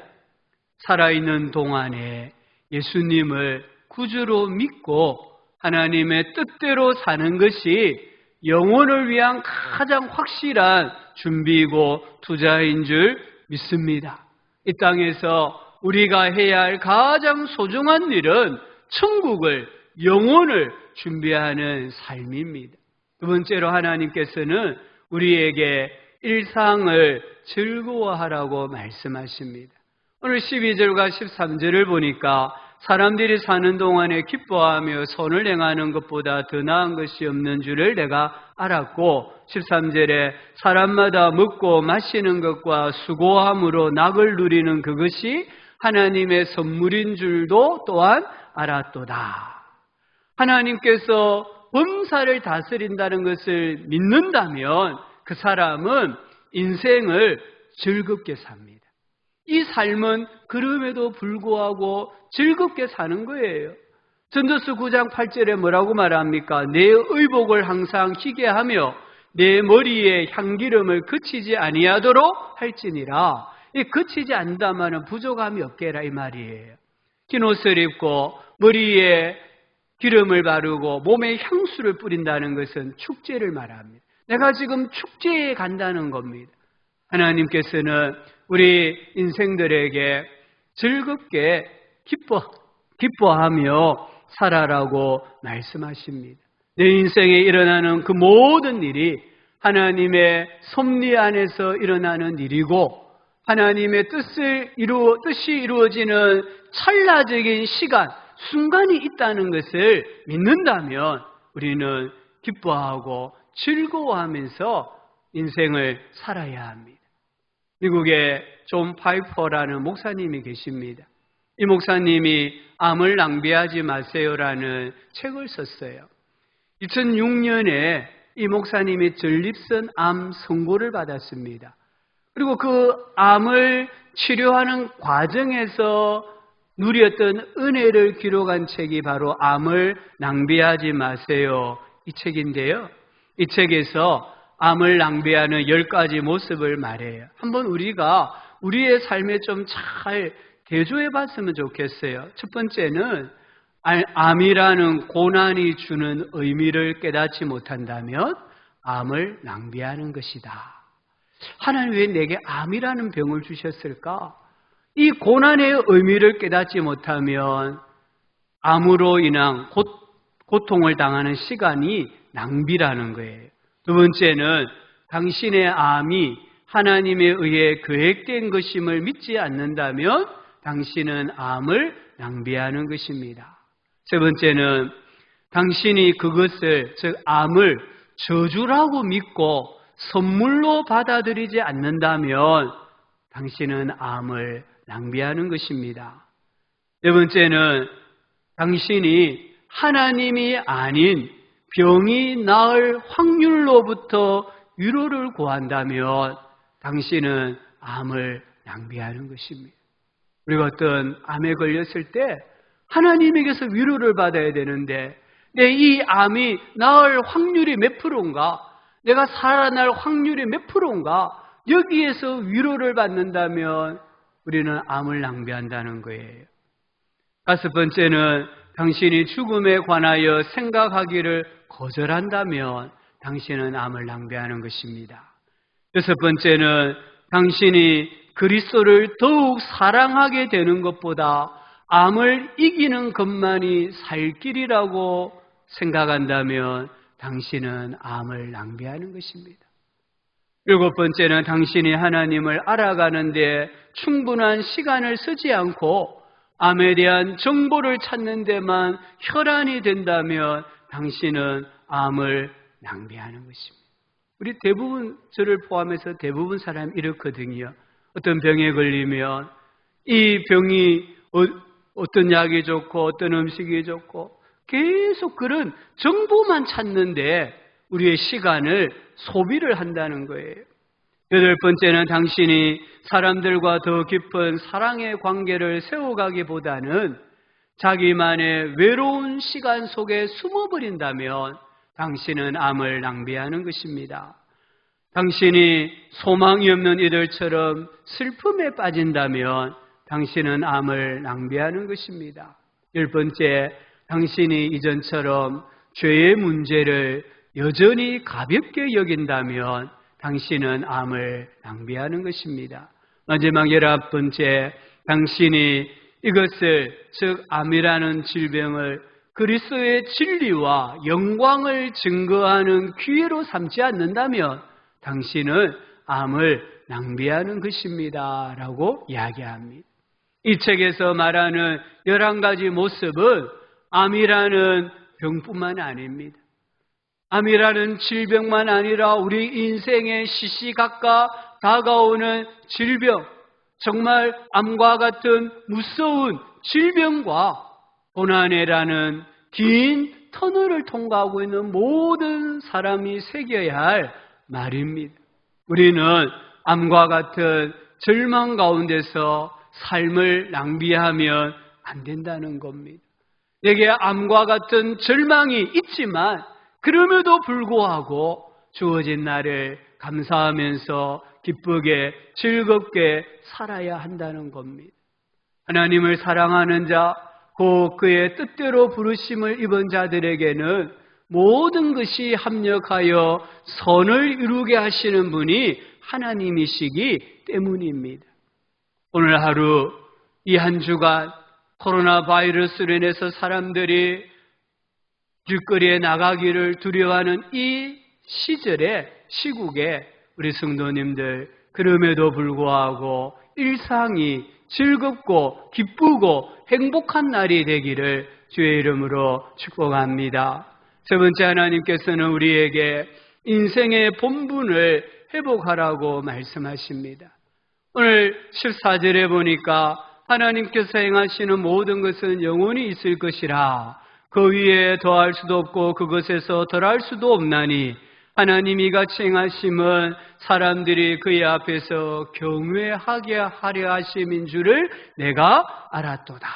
살아있는 동안에 예수님을 구주로 믿고 하나님의 뜻대로 사는 것이 영혼을 위한 가장 확실한 준비이고 투자인 줄 믿습니다. 이 땅에서 우리가 해야 할 가장 소중한 일은 천국을, 영혼을 준비하는 삶입니다. 두 번째로 하나님께서는 우리에게 일상을 즐거워하라고 말씀하십니다. 오늘 12절과 13절을 보니까 사람들이 사는 동안에 기뻐하며 선을 행하는 것보다 더 나은 것이 없는 줄을 내가 알았고 13절에 사람마다 먹고 마시는 것과 수고함으로 낙을 누리는 그것이 하나님의 선물인 줄도 또한 알았도다. 하나님께서 범사를 다스린다는 것을 믿는다면 그 사람은 인생을 즐겁게 삽니다. 이 삶은 그럼에도 불구하고 즐겁게 사는 거예요. 전도서 9장 8절에 뭐라고 말합니까? 내 의복을 항상 희게 하며 내 머리에 향기름을 그치지 아니하도록 할지니라. 이 그치지 않는다면 부족함이 없게라 이 말이에요. 긴 옷을 입고 머리에 기름을 바르고 몸에 향수를 뿌린다는 것은 축제를 말합니다. 내가 지금 축제에 간다는 겁니다. 하나님께서는 우리 인생들에게 즐겁게 기뻐하며 살아라고 말씀하십니다. 내 인생에 일어나는 그 모든 일이 하나님의 섭리 안에서 일어나는 일이고 하나님의 뜻이 이루어지는 찰나적인 시간, 순간이 있다는 것을 믿는다면 우리는 기뻐하고 즐거워하면서 인생을 살아야 합니다. 미국에 존 파이퍼라는 목사님이 계십니다. 이 목사님이 암을 낭비하지 마세요라는 책을 썼어요. 2006년에 이 목사님이 전립선 암 선고를 받았습니다. 그리고 그 암을 치료하는 과정에서 누렸던 은혜를 기록한 책이 바로 암을 낭비하지 마세요 이 책인데요. 이 책에서 암을 낭비하는 10가지 모습을 말해요. 한번 우리가 우리의 삶에 좀 잘 대조해 봤으면 좋겠어요. 첫 번째는 암이라는 고난이 주는 의미를 깨닫지 못한다면 암을 낭비하는 것이다. 하나님 왜 내게 암이라는 병을 주셨을까? 이 고난의 의미를 깨닫지 못하면 암으로 인한 고통을 당하는 시간이 낭비라는 거예요. 두 번째는 당신의 암이 하나님에 의해 계획된 것임을 믿지 않는다면 당신은 암을 낭비하는 것입니다. 세 번째는 당신이 그것을, 즉 암을 저주라고 믿고 선물로 받아들이지 않는다면 당신은 암을 낭비하는 것입니다. 네 번째는 당신이 하나님이 아닌 병이 나을 확률로부터 위로를 구한다면 당신은 암을 낭비하는 것입니다. 우리가 어떤 암에 걸렸을 때 하나님에게서 위로를 받아야 되는데 내 이 암이 나을 확률이 몇 프로인가? 내가 살아날 확률이 몇 프로인가? 여기에서 위로를 받는다면 우리는 암을 낭비한다는 거예요. 다섯 번째는 당신이 죽음에 관하여 생각하기를 거절한다면 당신은 암을 낭비하는 것입니다. 여섯 번째는 당신이 그리스도를 더욱 사랑하게 되는 것보다 암을 이기는 것만이 살 길이라고 생각한다면 당신은 암을 낭비하는 것입니다. 일곱 번째는 당신이 하나님을 알아가는 데 충분한 시간을 쓰지 않고 암에 대한 정보를 찾는 데만 혈안이 된다면 당신은 암을 낭비하는 것입니다. 우리 대부분, 저를 포함해서 대부분 사람이 이렇거든요. 어떤 병에 걸리면 이 병이 어떤 약이 좋고 어떤 음식이 좋고 계속 그런 정보만 찾는데 우리의 시간을 소비를 한다는 거예요. 여덟 번째는 당신이 사람들과 더 깊은 사랑의 관계를 세워가기보다는 자기만의 외로운 시간 속에 숨어버린다면 당신은 암을 낭비하는 것입니다. 당신이 소망이 없는 이들처럼 슬픔에 빠진다면 당신은 암을 낭비하는 것입니다. 열 번째, 당신이 이전처럼 죄의 문제를 여전히 가볍게 여긴다면 당신은 암을 낭비하는 것입니다. 마지막 11번째, 당신이 이것을, 즉 암이라는 질병을 그리스도의 진리와 영광을 증거하는 기회로 삼지 않는다면 당신은 암을 낭비하는 것입니다 라고 이야기합니다. 이 책에서 말하는 11가지 모습은 암이라는 병뿐만 아닙니다. 암이라는 질병만 아니라 우리 인생에 시시각각 다가오는 질병, 정말 암과 같은 무서운 질병과 고난이라는 긴 터널을 통과하고 있는 모든 사람이 새겨야 할 말입니다. 우리는 암과 같은 절망 가운데서 삶을 낭비하면 안 된다는 겁니다. 내게 암과 같은 절망이 있지만 그럼에도 불구하고 주어진 날을 감사하면서 기쁘게 즐겁게 살아야 한다는 겁니다. 하나님을 사랑하는 자, 곧 그의 뜻대로 부르심을 입은 자들에게는 모든 것이 합력하여 선을 이루게 하시는 분이 하나님이시기 때문입니다. 오늘 하루 이 한 주간 코로나 바이러스로 인해서 사람들이 길거리에 나가기를 두려워하는 이 시국에 우리 성도님들 그럼에도 불구하고 일상이 즐겁고 기쁘고 행복한 날이 되기를 주의 이름으로 축복합니다. 세 번째, 하나님께서는 우리에게 인생의 본분을 회복하라고 말씀하십니다. 오늘 14절에 보니까 하나님께서 행하시는 모든 것은 영원히 있을 것이라 그 위에 더할 수도 없고 그것에서 덜할 수도 없나니 하나님이 이같이 행하심은 사람들이 그의 앞에서 경외하게 하려 하심인 줄을 내가 알았도다.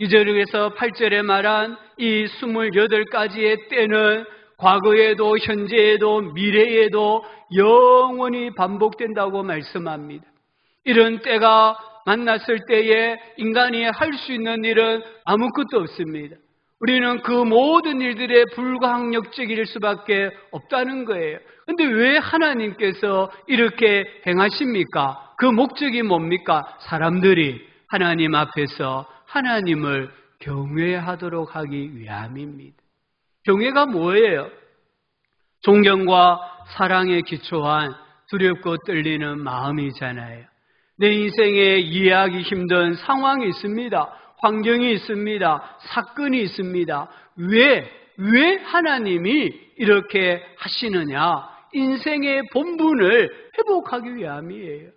2절에서 8절에 말한 이 28가지의 때는 과거에도 현재에도 미래에도 영원히 반복된다고 말씀합니다. 이런 때가 만났을 때에 인간이 할 수 있는 일은 아무것도 없습니다. 우리는 그 모든 일들의 불가항력적일 수밖에 없다는 거예요. 그런데 왜 하나님께서 이렇게 행하십니까? 그 목적이 뭡니까? 사람들이 하나님 앞에서 하나님을 경외하도록 하기 위함입니다. 경외가 뭐예요? 존경과 사랑에 기초한 두렵고 떨리는 마음이잖아요. 내 인생에 이해하기 힘든 상황이 있습니다. 환경이 있습니다. 사건이 있습니다. 왜 하나님이 이렇게 하시느냐? 인생의 본분을 회복하기 위함이에요.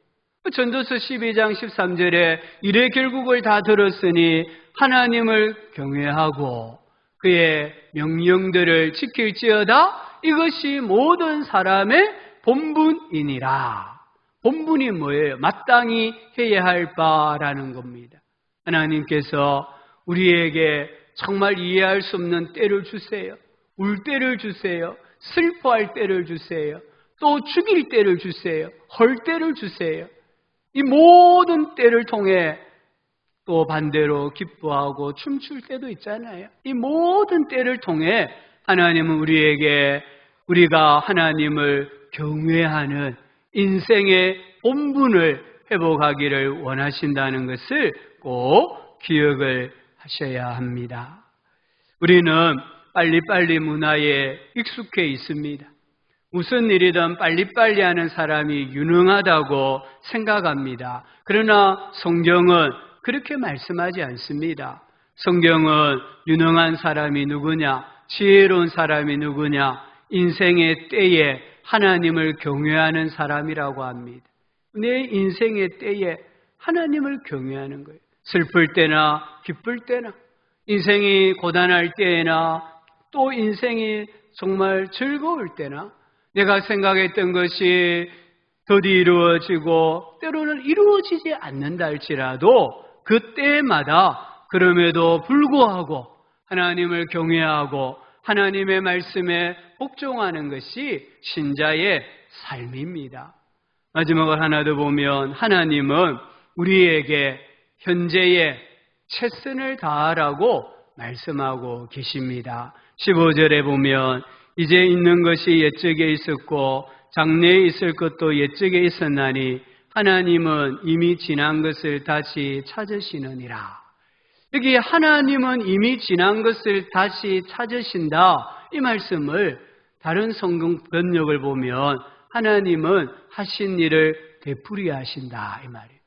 전도서 12장 13절에 이래 결국을 다 들었으니 하나님을 경외하고 그의 명령들을 지킬지어다. 이것이 모든 사람의 본분이니라. 본분이 뭐예요? 마땅히 해야 할 바라는 겁니다. 하나님께서 우리에게 정말 이해할 수 없는 때를 주세요. 울 때를 주세요. 슬퍼할 때를 주세요. 또 죽일 때를 주세요. 헐 때를 주세요. 이 모든 때를 통해 또 반대로 기뻐하고 춤출 때도 있잖아요. 이 모든 때를 통해 하나님은 우리에게 우리가 하나님을 경외하는 인생의 본분을 회복하기를 원하신다는 것을 꼭 기억을 하셔야 합니다. 우리는 빨리빨리 문화에 익숙해 있습니다. 무슨 일이든 빨리빨리 하는 사람이 유능하다고 생각합니다. 그러나 성경은 그렇게 말씀하지 않습니다. 성경은 유능한 사람이 누구냐, 지혜로운 사람이 누구냐, 인생의 때에 하나님을 경외하는 사람이라고 합니다. 내 인생의 때에 하나님을 경외하는 거예요. 슬플 때나 기쁠 때나, 인생이 고단할 때나 또 인생이 정말 즐거울 때나, 내가 생각했던 것이 더디 이루어지고 때로는 이루어지지 않는다 할지라도 그때마다 그럼에도 불구하고 하나님을 경외하고 하나님의 말씀에 복종하는 것이 신자의 삶입니다. 마지막으로 하나 더 보면 하나님은 우리에게 현재의 최선을 다하라고 말씀하고 계십니다. 15절에 보면 이제 있는 것이 옛적에 있었고 장래에 있을 것도 옛적에 있었나니 하나님은 이미 지난 것을 다시 찾으시느니라. 여기 하나님은 이미 지난 것을 다시 찾으신다, 이 말씀을 다른 성경 번역을 보면 하나님은 하신 일을 되풀이 하신다, 이 말이에요.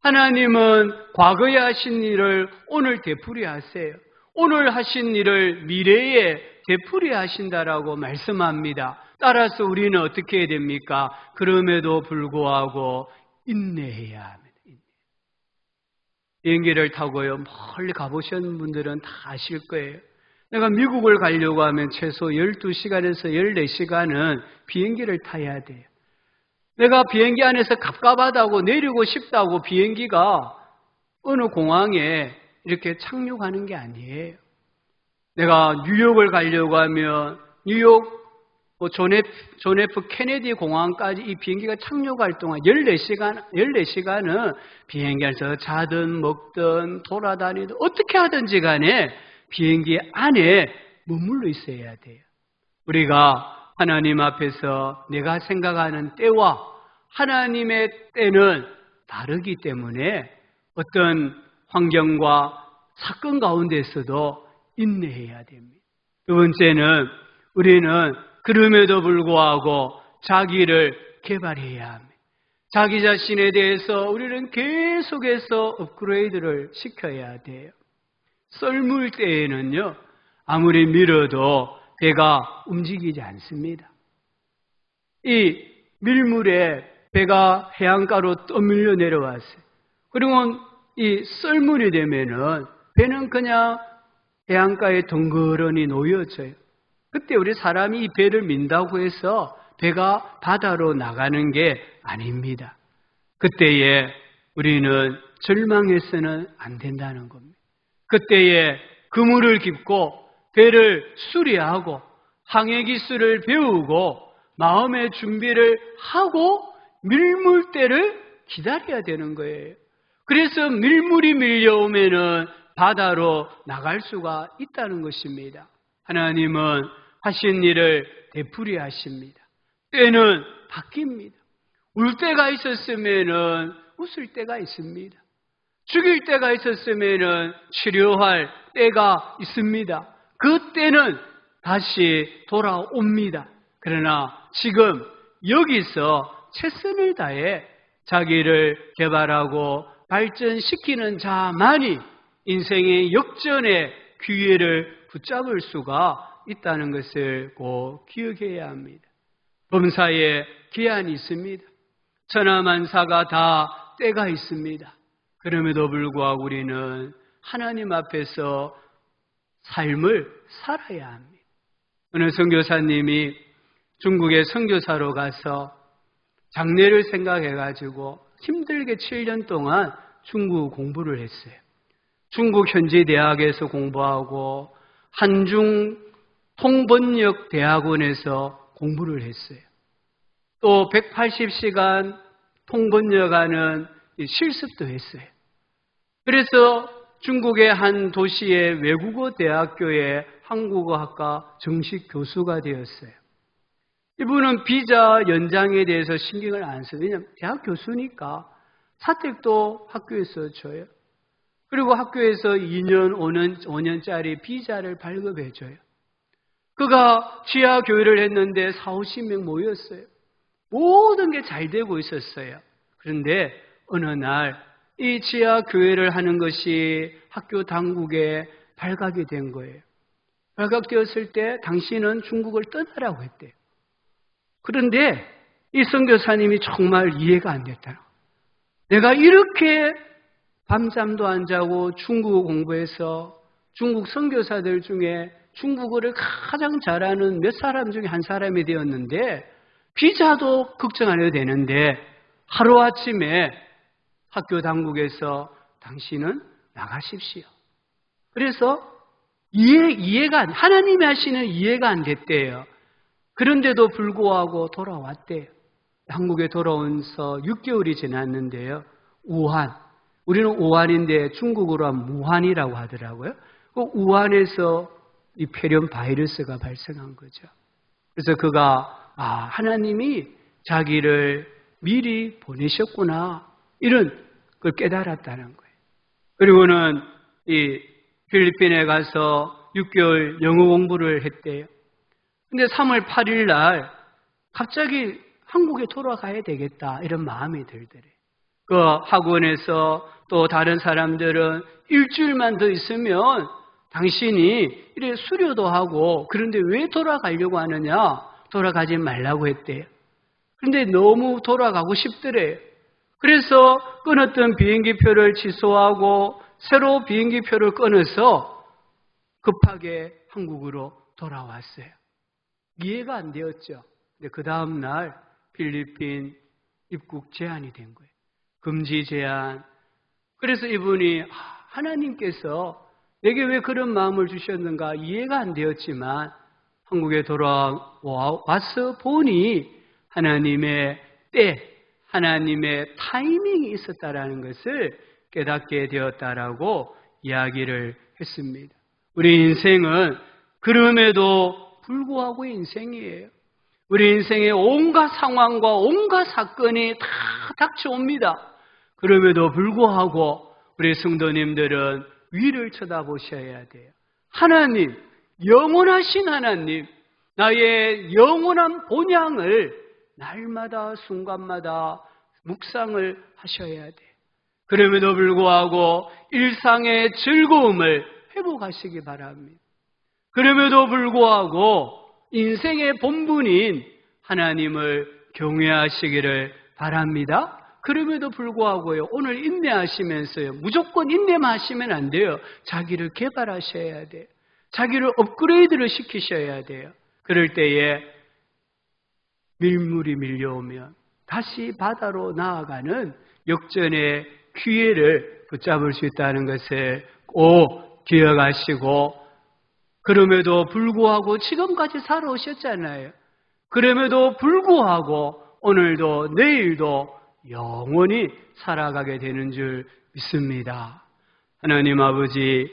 하나님은 과거에 하신 일을 오늘 되풀이 하세요. 오늘 하신 일을 미래에 되풀이 하신다라고 말씀합니다. 따라서 우리는 어떻게 해야 됩니까? 그럼에도 불구하고 인내해야 합니다. 비행기를 타고요, 멀리 가보신 분들은 다 아실 거예요. 내가 미국을 가려고 하면 최소 12시간에서 14시간은 비행기를 타야 돼요. 내가 비행기 안에서 갑갑하다고 내리고 싶다고 비행기가 어느 공항에 이렇게 착륙하는 게 아니에요. 내가 뉴욕을 가려고 하면 뉴욕 존 F 케네디 공항까지 이 비행기가 착륙할 동안 14시간은 비행기 안에서 자든 먹든 돌아다니든 어떻게 하든지 간에 비행기 안에 머물러 있어야 돼요. 우리가 하나님 앞에서 내가 생각하는 때와 하나님의 때는 다르기 때문에 어떤 환경과 사건 가운데서도 인내해야 됩니다. 두 번째는 우리는 그럼에도 불구하고 자기를 개발해야 합니다. 자기 자신에 대해서 우리는 계속해서 업그레이드를 시켜야 돼요. 썰물 때에는요, 아무리 밀어도 배가 움직이지 않습니다. 이 밀물에 배가 해안가로 떠밀려 내려왔어요. 그리고 이 썰물이 되면은 배는 그냥 해안가에 덩그러니 놓여져요. 그때 우리 사람이 이 배를 민다고 해서 배가 바다로 나가는 게 아닙니다. 그때에 우리는 절망해서는 안 된다는 겁니다. 그때에 그물을 깁고 배를 수리하고 항해 기술을 배우고 마음의 준비를 하고 밀물대를 기다려야 되는 거예요. 그래서 밀물이 밀려오면은 바다로 나갈 수가 있다는 것입니다. 하나님은 하신 일을 되풀이 하십니다. 때는 바뀝니다. 울 때가 있었으면은 웃을 때가 있습니다. 죽일 때가 있었으면은 치료할 때가 있습니다. 그 때는 다시 돌아옵니다. 그러나 지금 여기서 최선을 다해 자기를 개발하고 발전시키는 자만이 인생의 역전의 기회를 붙잡을 수가 있다는 것을 꼭 기억해야 합니다. 범사에 기한이 있습니다. 천하만사가 다 때가 있습니다. 그럼에도 불구하고 우리는 하나님 앞에서 삶을 살아야 합니다. 어느 선교사님이 중국에 선교사로 가서 장래를 생각해가지고 힘들게 7년 동안 중국 공부를 했어요. 중국 현지 대학에서 공부하고 한중 통번역 대학원에서 공부를 했어요. 또 180시간 통번역하는 실습도 했어요. 그래서 중국의 한 도시의 외국어 대학교의 한국어학과 정식 교수가 되었어요. 이분은 비자 연장에 대해서 신경을 안 써요. 왜냐하면 대학 교수니까 사택도 학교에서 줘요. 그리고 학교에서 2년, 5년짜리 비자를 발급해줘요. 그가 지하 교회를 했는데 40-50명 모였어요. 모든 게 잘 되고 있었어요. 그런데 어느 날 이 지하 교회를 하는 것이 학교 당국에 발각이 된 거예요. 발각되었을 때 당신은 중국을 떠나라고 했대요. 그런데 이 선교사님이 정말 이해가 안 됐다고. 내가 이렇게 밤잠도 안 자고 중국어 공부해서 중국 선교사들 중에 중국어를 가장 잘하는 몇 사람 중에 한 사람이 되었는데 비자도 걱정 안 해도 되는데 하루아침에 학교 당국에서 당신은 나가십시오. 그래서 하나님이 하시는 이해가 안 됐대요. 그런데도 불구하고 돌아왔대요. 한국에 돌아온서 6개월이 지났는데요. 우한, 우리는 우한인데 중국어로 하면 무한이라고 하더라고요. 그 우한에서 이 폐렴 바이러스가 발생한 거죠. 그래서 그가 하나님이 자기를 미리 보내셨구나 이런 걸 깨달았다는 거예요. 그리고는 이 필리핀에 가서 6개월 영어 공부를 했대요. 근데 3월 8일 날 갑자기 한국에 돌아가야 되겠다 이런 마음이 들더래요. 그 학원에서 또 다른 사람들은 일주일만 더 있으면 당신이 이래 수료도 하고 그런데 왜 돌아가려고 하느냐? 돌아가지 말라고 했대요. 그런데 너무 돌아가고 싶더래요. 그래서 끊었던 비행기표를 취소하고 새로 비행기표를 끊어서 급하게 한국으로 돌아왔어요. 이해가 안 되었죠. 근데 그 다음 날 필리핀 입국 제한이 된 거예요. 금지 제한. 그래서 이분이 하나님께서 내게 왜 그런 마음을 주셨는가 이해가 안 되었지만 한국에 돌아와서 보니 하나님의 때, 하나님의 타이밍이 있었다라는 것을 깨닫게 되었다라고 이야기를 했습니다. 우리 인생은 그럼에도 불구하고 인생이에요. 우리 인생의 온갖 상황과 온갖 사건이 다 닥쳐옵니다. 그럼에도 불구하고 우리 성도님들은 위를 쳐다보셔야 돼요. 하나님, 영원하신 하나님, 나의 영원한 본향을 날마다 순간마다 묵상을 하셔야 돼요. 그럼에도 불구하고 일상의 즐거움을 회복하시기 바랍니다. 그럼에도 불구하고 인생의 본분인 하나님을 경외하시기를 바랍니다. 그럼에도 불구하고요, 오늘 인내하시면서요, 무조건 인내만 하시면 안 돼요. 자기를 개발하셔야 돼요. 자기를 업그레이드를 시키셔야 돼요. 그럴 때에 밀물이 밀려오면 다시 바다로 나아가는 역전의 기회를 붙잡을 수 있다는 것을 꼭 기억하시고, 그럼에도 불구하고 지금까지 살아오셨잖아요. 그럼에도 불구하고 오늘도 내일도 영원히 살아가게 되는 줄 믿습니다. 하나님 아버지,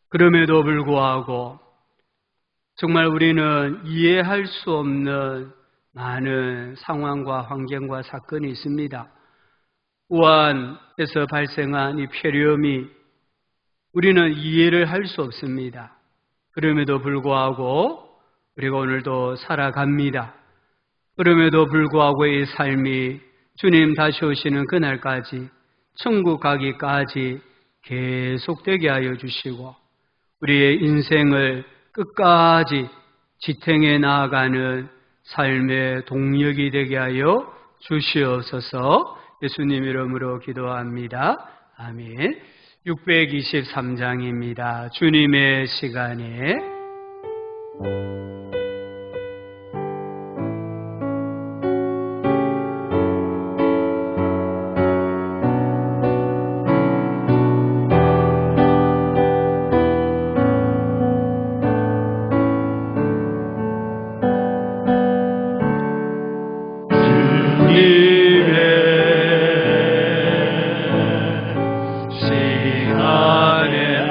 그럼에도 불구하고 정말 우리는 이해할 수 없는 많은 상황과 환경과 사건이 있습니다. 우한에서 발생한 이 폐렴이 우리는 이해를 할 수 없습니다. 그럼에도 불구하고 우리가 오늘도 살아갑니다. 그럼에도 불구하고 이 삶이 주님 다시 오시는 그날까지, 천국 가기까지 계속되게 하여 주시고 우리의 인생을 끝까지 지탱해 나아가는 삶의 동력이 되게 하여 주시옵소서. 예수님 이름으로 기도합니다. 아멘. 623장입니다. 주님의 시간에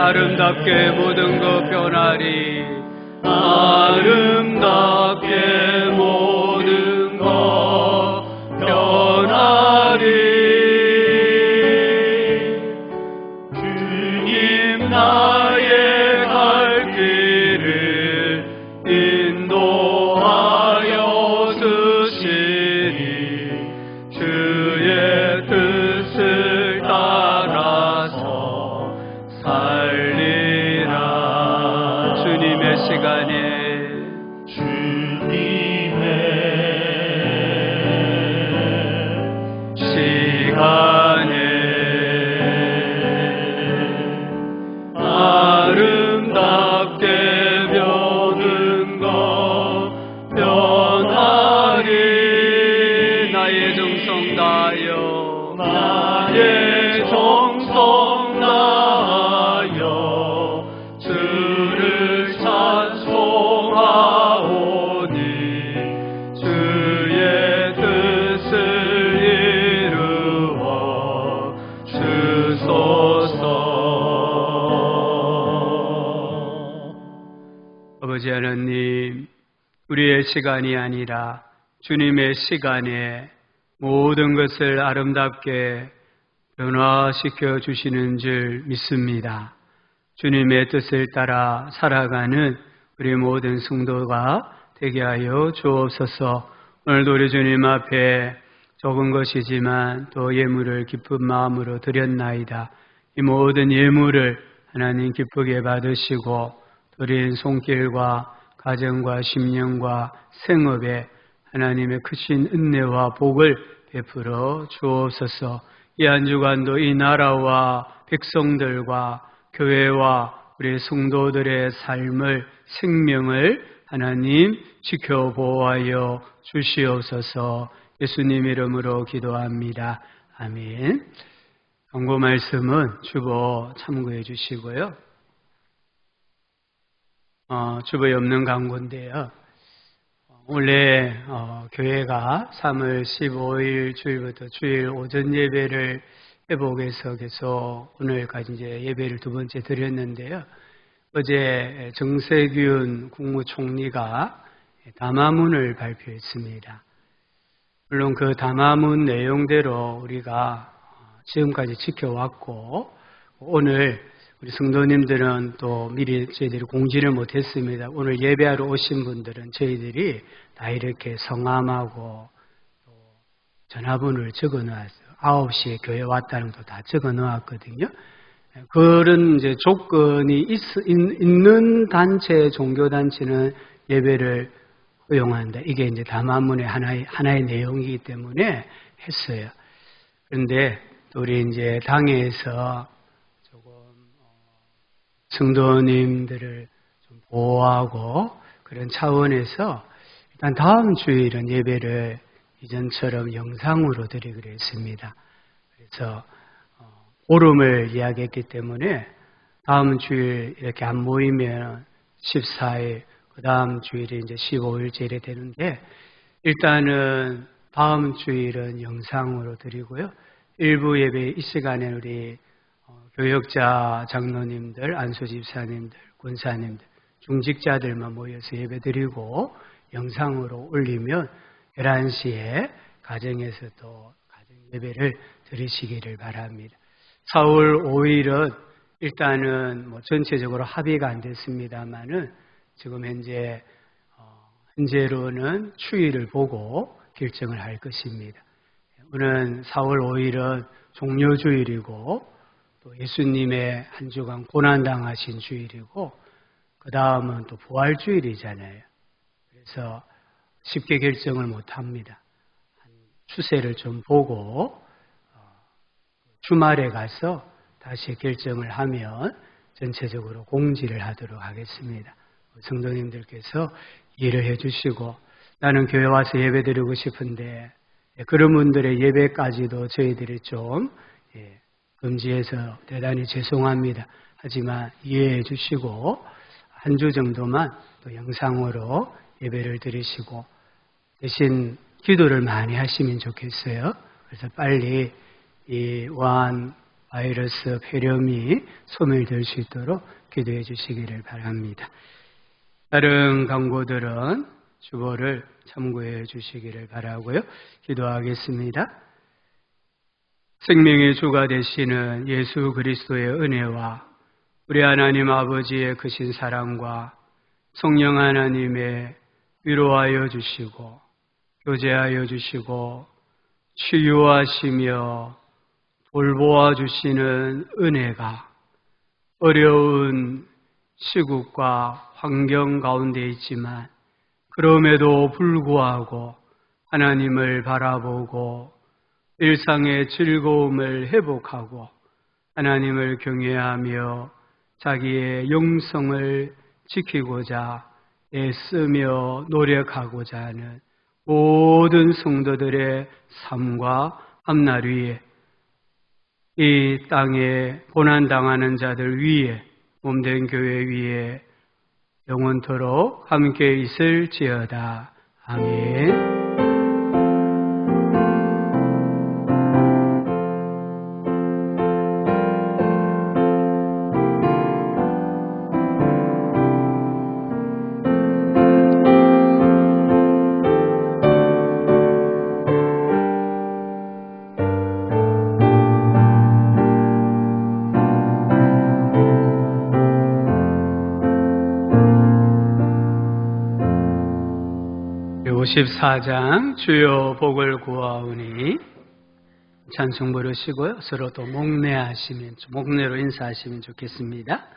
아름답게 모든 것 변하리. 아름답게 모든 것 변하리. 주님 나의 갈 길을 인도하여 주시니 주의 뜻을 따라서 살리라. 주님의 시간에 아름답게 모든 것 변하리. 나의 정성 다하여 나의 정성 다하여 주를 찬송하오니 주의 뜻을 이루어 주소서. 아버지 하나님, 우리의 시간이 아니라 주님의 시간에 모든 것을 아름답게 변화시켜 주시는 줄 믿습니다. 주님의 뜻을 따라 살아가는 우리 모든 성도가 되게 하여 주옵소서. 오늘도 우리 주님 앞에 적은 것이지만 또 예물을 기쁜 마음으로 드렸나이다. 이 모든 예물을 하나님 기쁘게 받으시고 드린 손길과 가정과 심령과 생업에 하나님의 크신 은혜와 복을 베풀어 주옵소서. 이 한 주간도 이 나라와 백성들과 교회와 우리 성도들의 삶을, 생명을 하나님 지켜보아여 주시옵소서. 예수님 이름으로 기도합니다. 아멘. 경고 말씀은 주보 참고해 주시고요. 주보에 없는 광고인데요. 원래 교회가 3월 15일 주일부터 주일 오전 예배를 회복해서 계속 오늘까지 이제 예배를 두 번째 드렸는데요. 어제 정세균 국무총리가 담화문을 발표했습니다. 물론 그 담화문 내용대로 우리가 지금까지 지켜왔고, 오늘 우리 성도님들은 또 미리 저희들이 공지를 못했습니다. 오늘 예배하러 오신 분들은 저희들이 다 이렇게 성함하고 또 전화번호를 적어 놓았어요. 9시에 교회 왔다는 것도 다 적어 놓았거든요. 그런 이제 조건이 있는 단체, 종교단체는 예배를 허용한다. 이게 이제 담화문의 하나의 내용이기 때문에 했어요. 그런데 또 우리 이제 당에서 성도님들을 좀 보호하고 그런 차원에서 일단 다음 주일은 예배를 이전처럼 영상으로 드리기로 했습니다. 그래서 보름을 이야기했기 때문에 다음 주일 이렇게 안 모이면 14일, 그 다음 주일이 이제 15일째 되는데 일단은 다음 주일은 영상으로 드리고요. 일부 예배 이 시간에 우리 교역자 장로님들, 안수집사님들, 권사님들, 중직자들만 모여서 예배드리고 영상으로 올리면 11시에 가정에서도 가정 예배를 드리시기를 바랍니다. 4월 5일은 일단은 전체적으로 합의가 안 됐습니다만은 지금 현재로는 추이를 보고 결정을 할 것입니다. 오늘 4월 5일은 종료주일이고 또 예수님의 한 주간 고난당하신 주일이고 그 다음은 또 부활주일이잖아요. 그래서 쉽게 결정을 못합니다. 추세를 좀 보고 주말에 가서 다시 결정을 하면 전체적으로 공지를 하도록 하겠습니다. 성도님들께서 이해를 해주시고 나는 교회 와서 예배드리고 싶은데 그런 분들의 예배까지도 저희들이 좀 금지해서 대단히 죄송합니다. 하지만 이해해 주시고 한 주 정도만 또 영상으로 예배를 드리시고 대신 기도를 많이 하시면 좋겠어요. 그래서 빨리 이 우한 바이러스 폐렴이 소멸될 수 있도록 기도해 주시기를 바랍니다. 다른 광고들은 주보를 참고해 주시기를 바라고요. 기도하겠습니다. 생명의 주가 되시는 예수 그리스도의 은혜와 우리 하나님 아버지의 크신 사랑과 성령 하나님의 위로하여 주시고 교제하여 주시고 치유하시며 돌보아 주시는 은혜가 어려운 시국과 환경 가운데 있지만 그럼에도 불구하고 하나님을 바라보고 일상의 즐거움을 회복하고 하나님을 경외하며 자기의 영성을 지키고자 애쓰며 노력하고자 하는 모든 성도들의 삶과 앞날 위에 이 땅에 고난당하는 자들 위에 몸된 교회 위에 영원토록 함께 있을지어다. 아멘. (54장) 주여 복을 구하오니 찬송 부르시고요. 서로 또 목례로 인사하시면 좋겠습니다.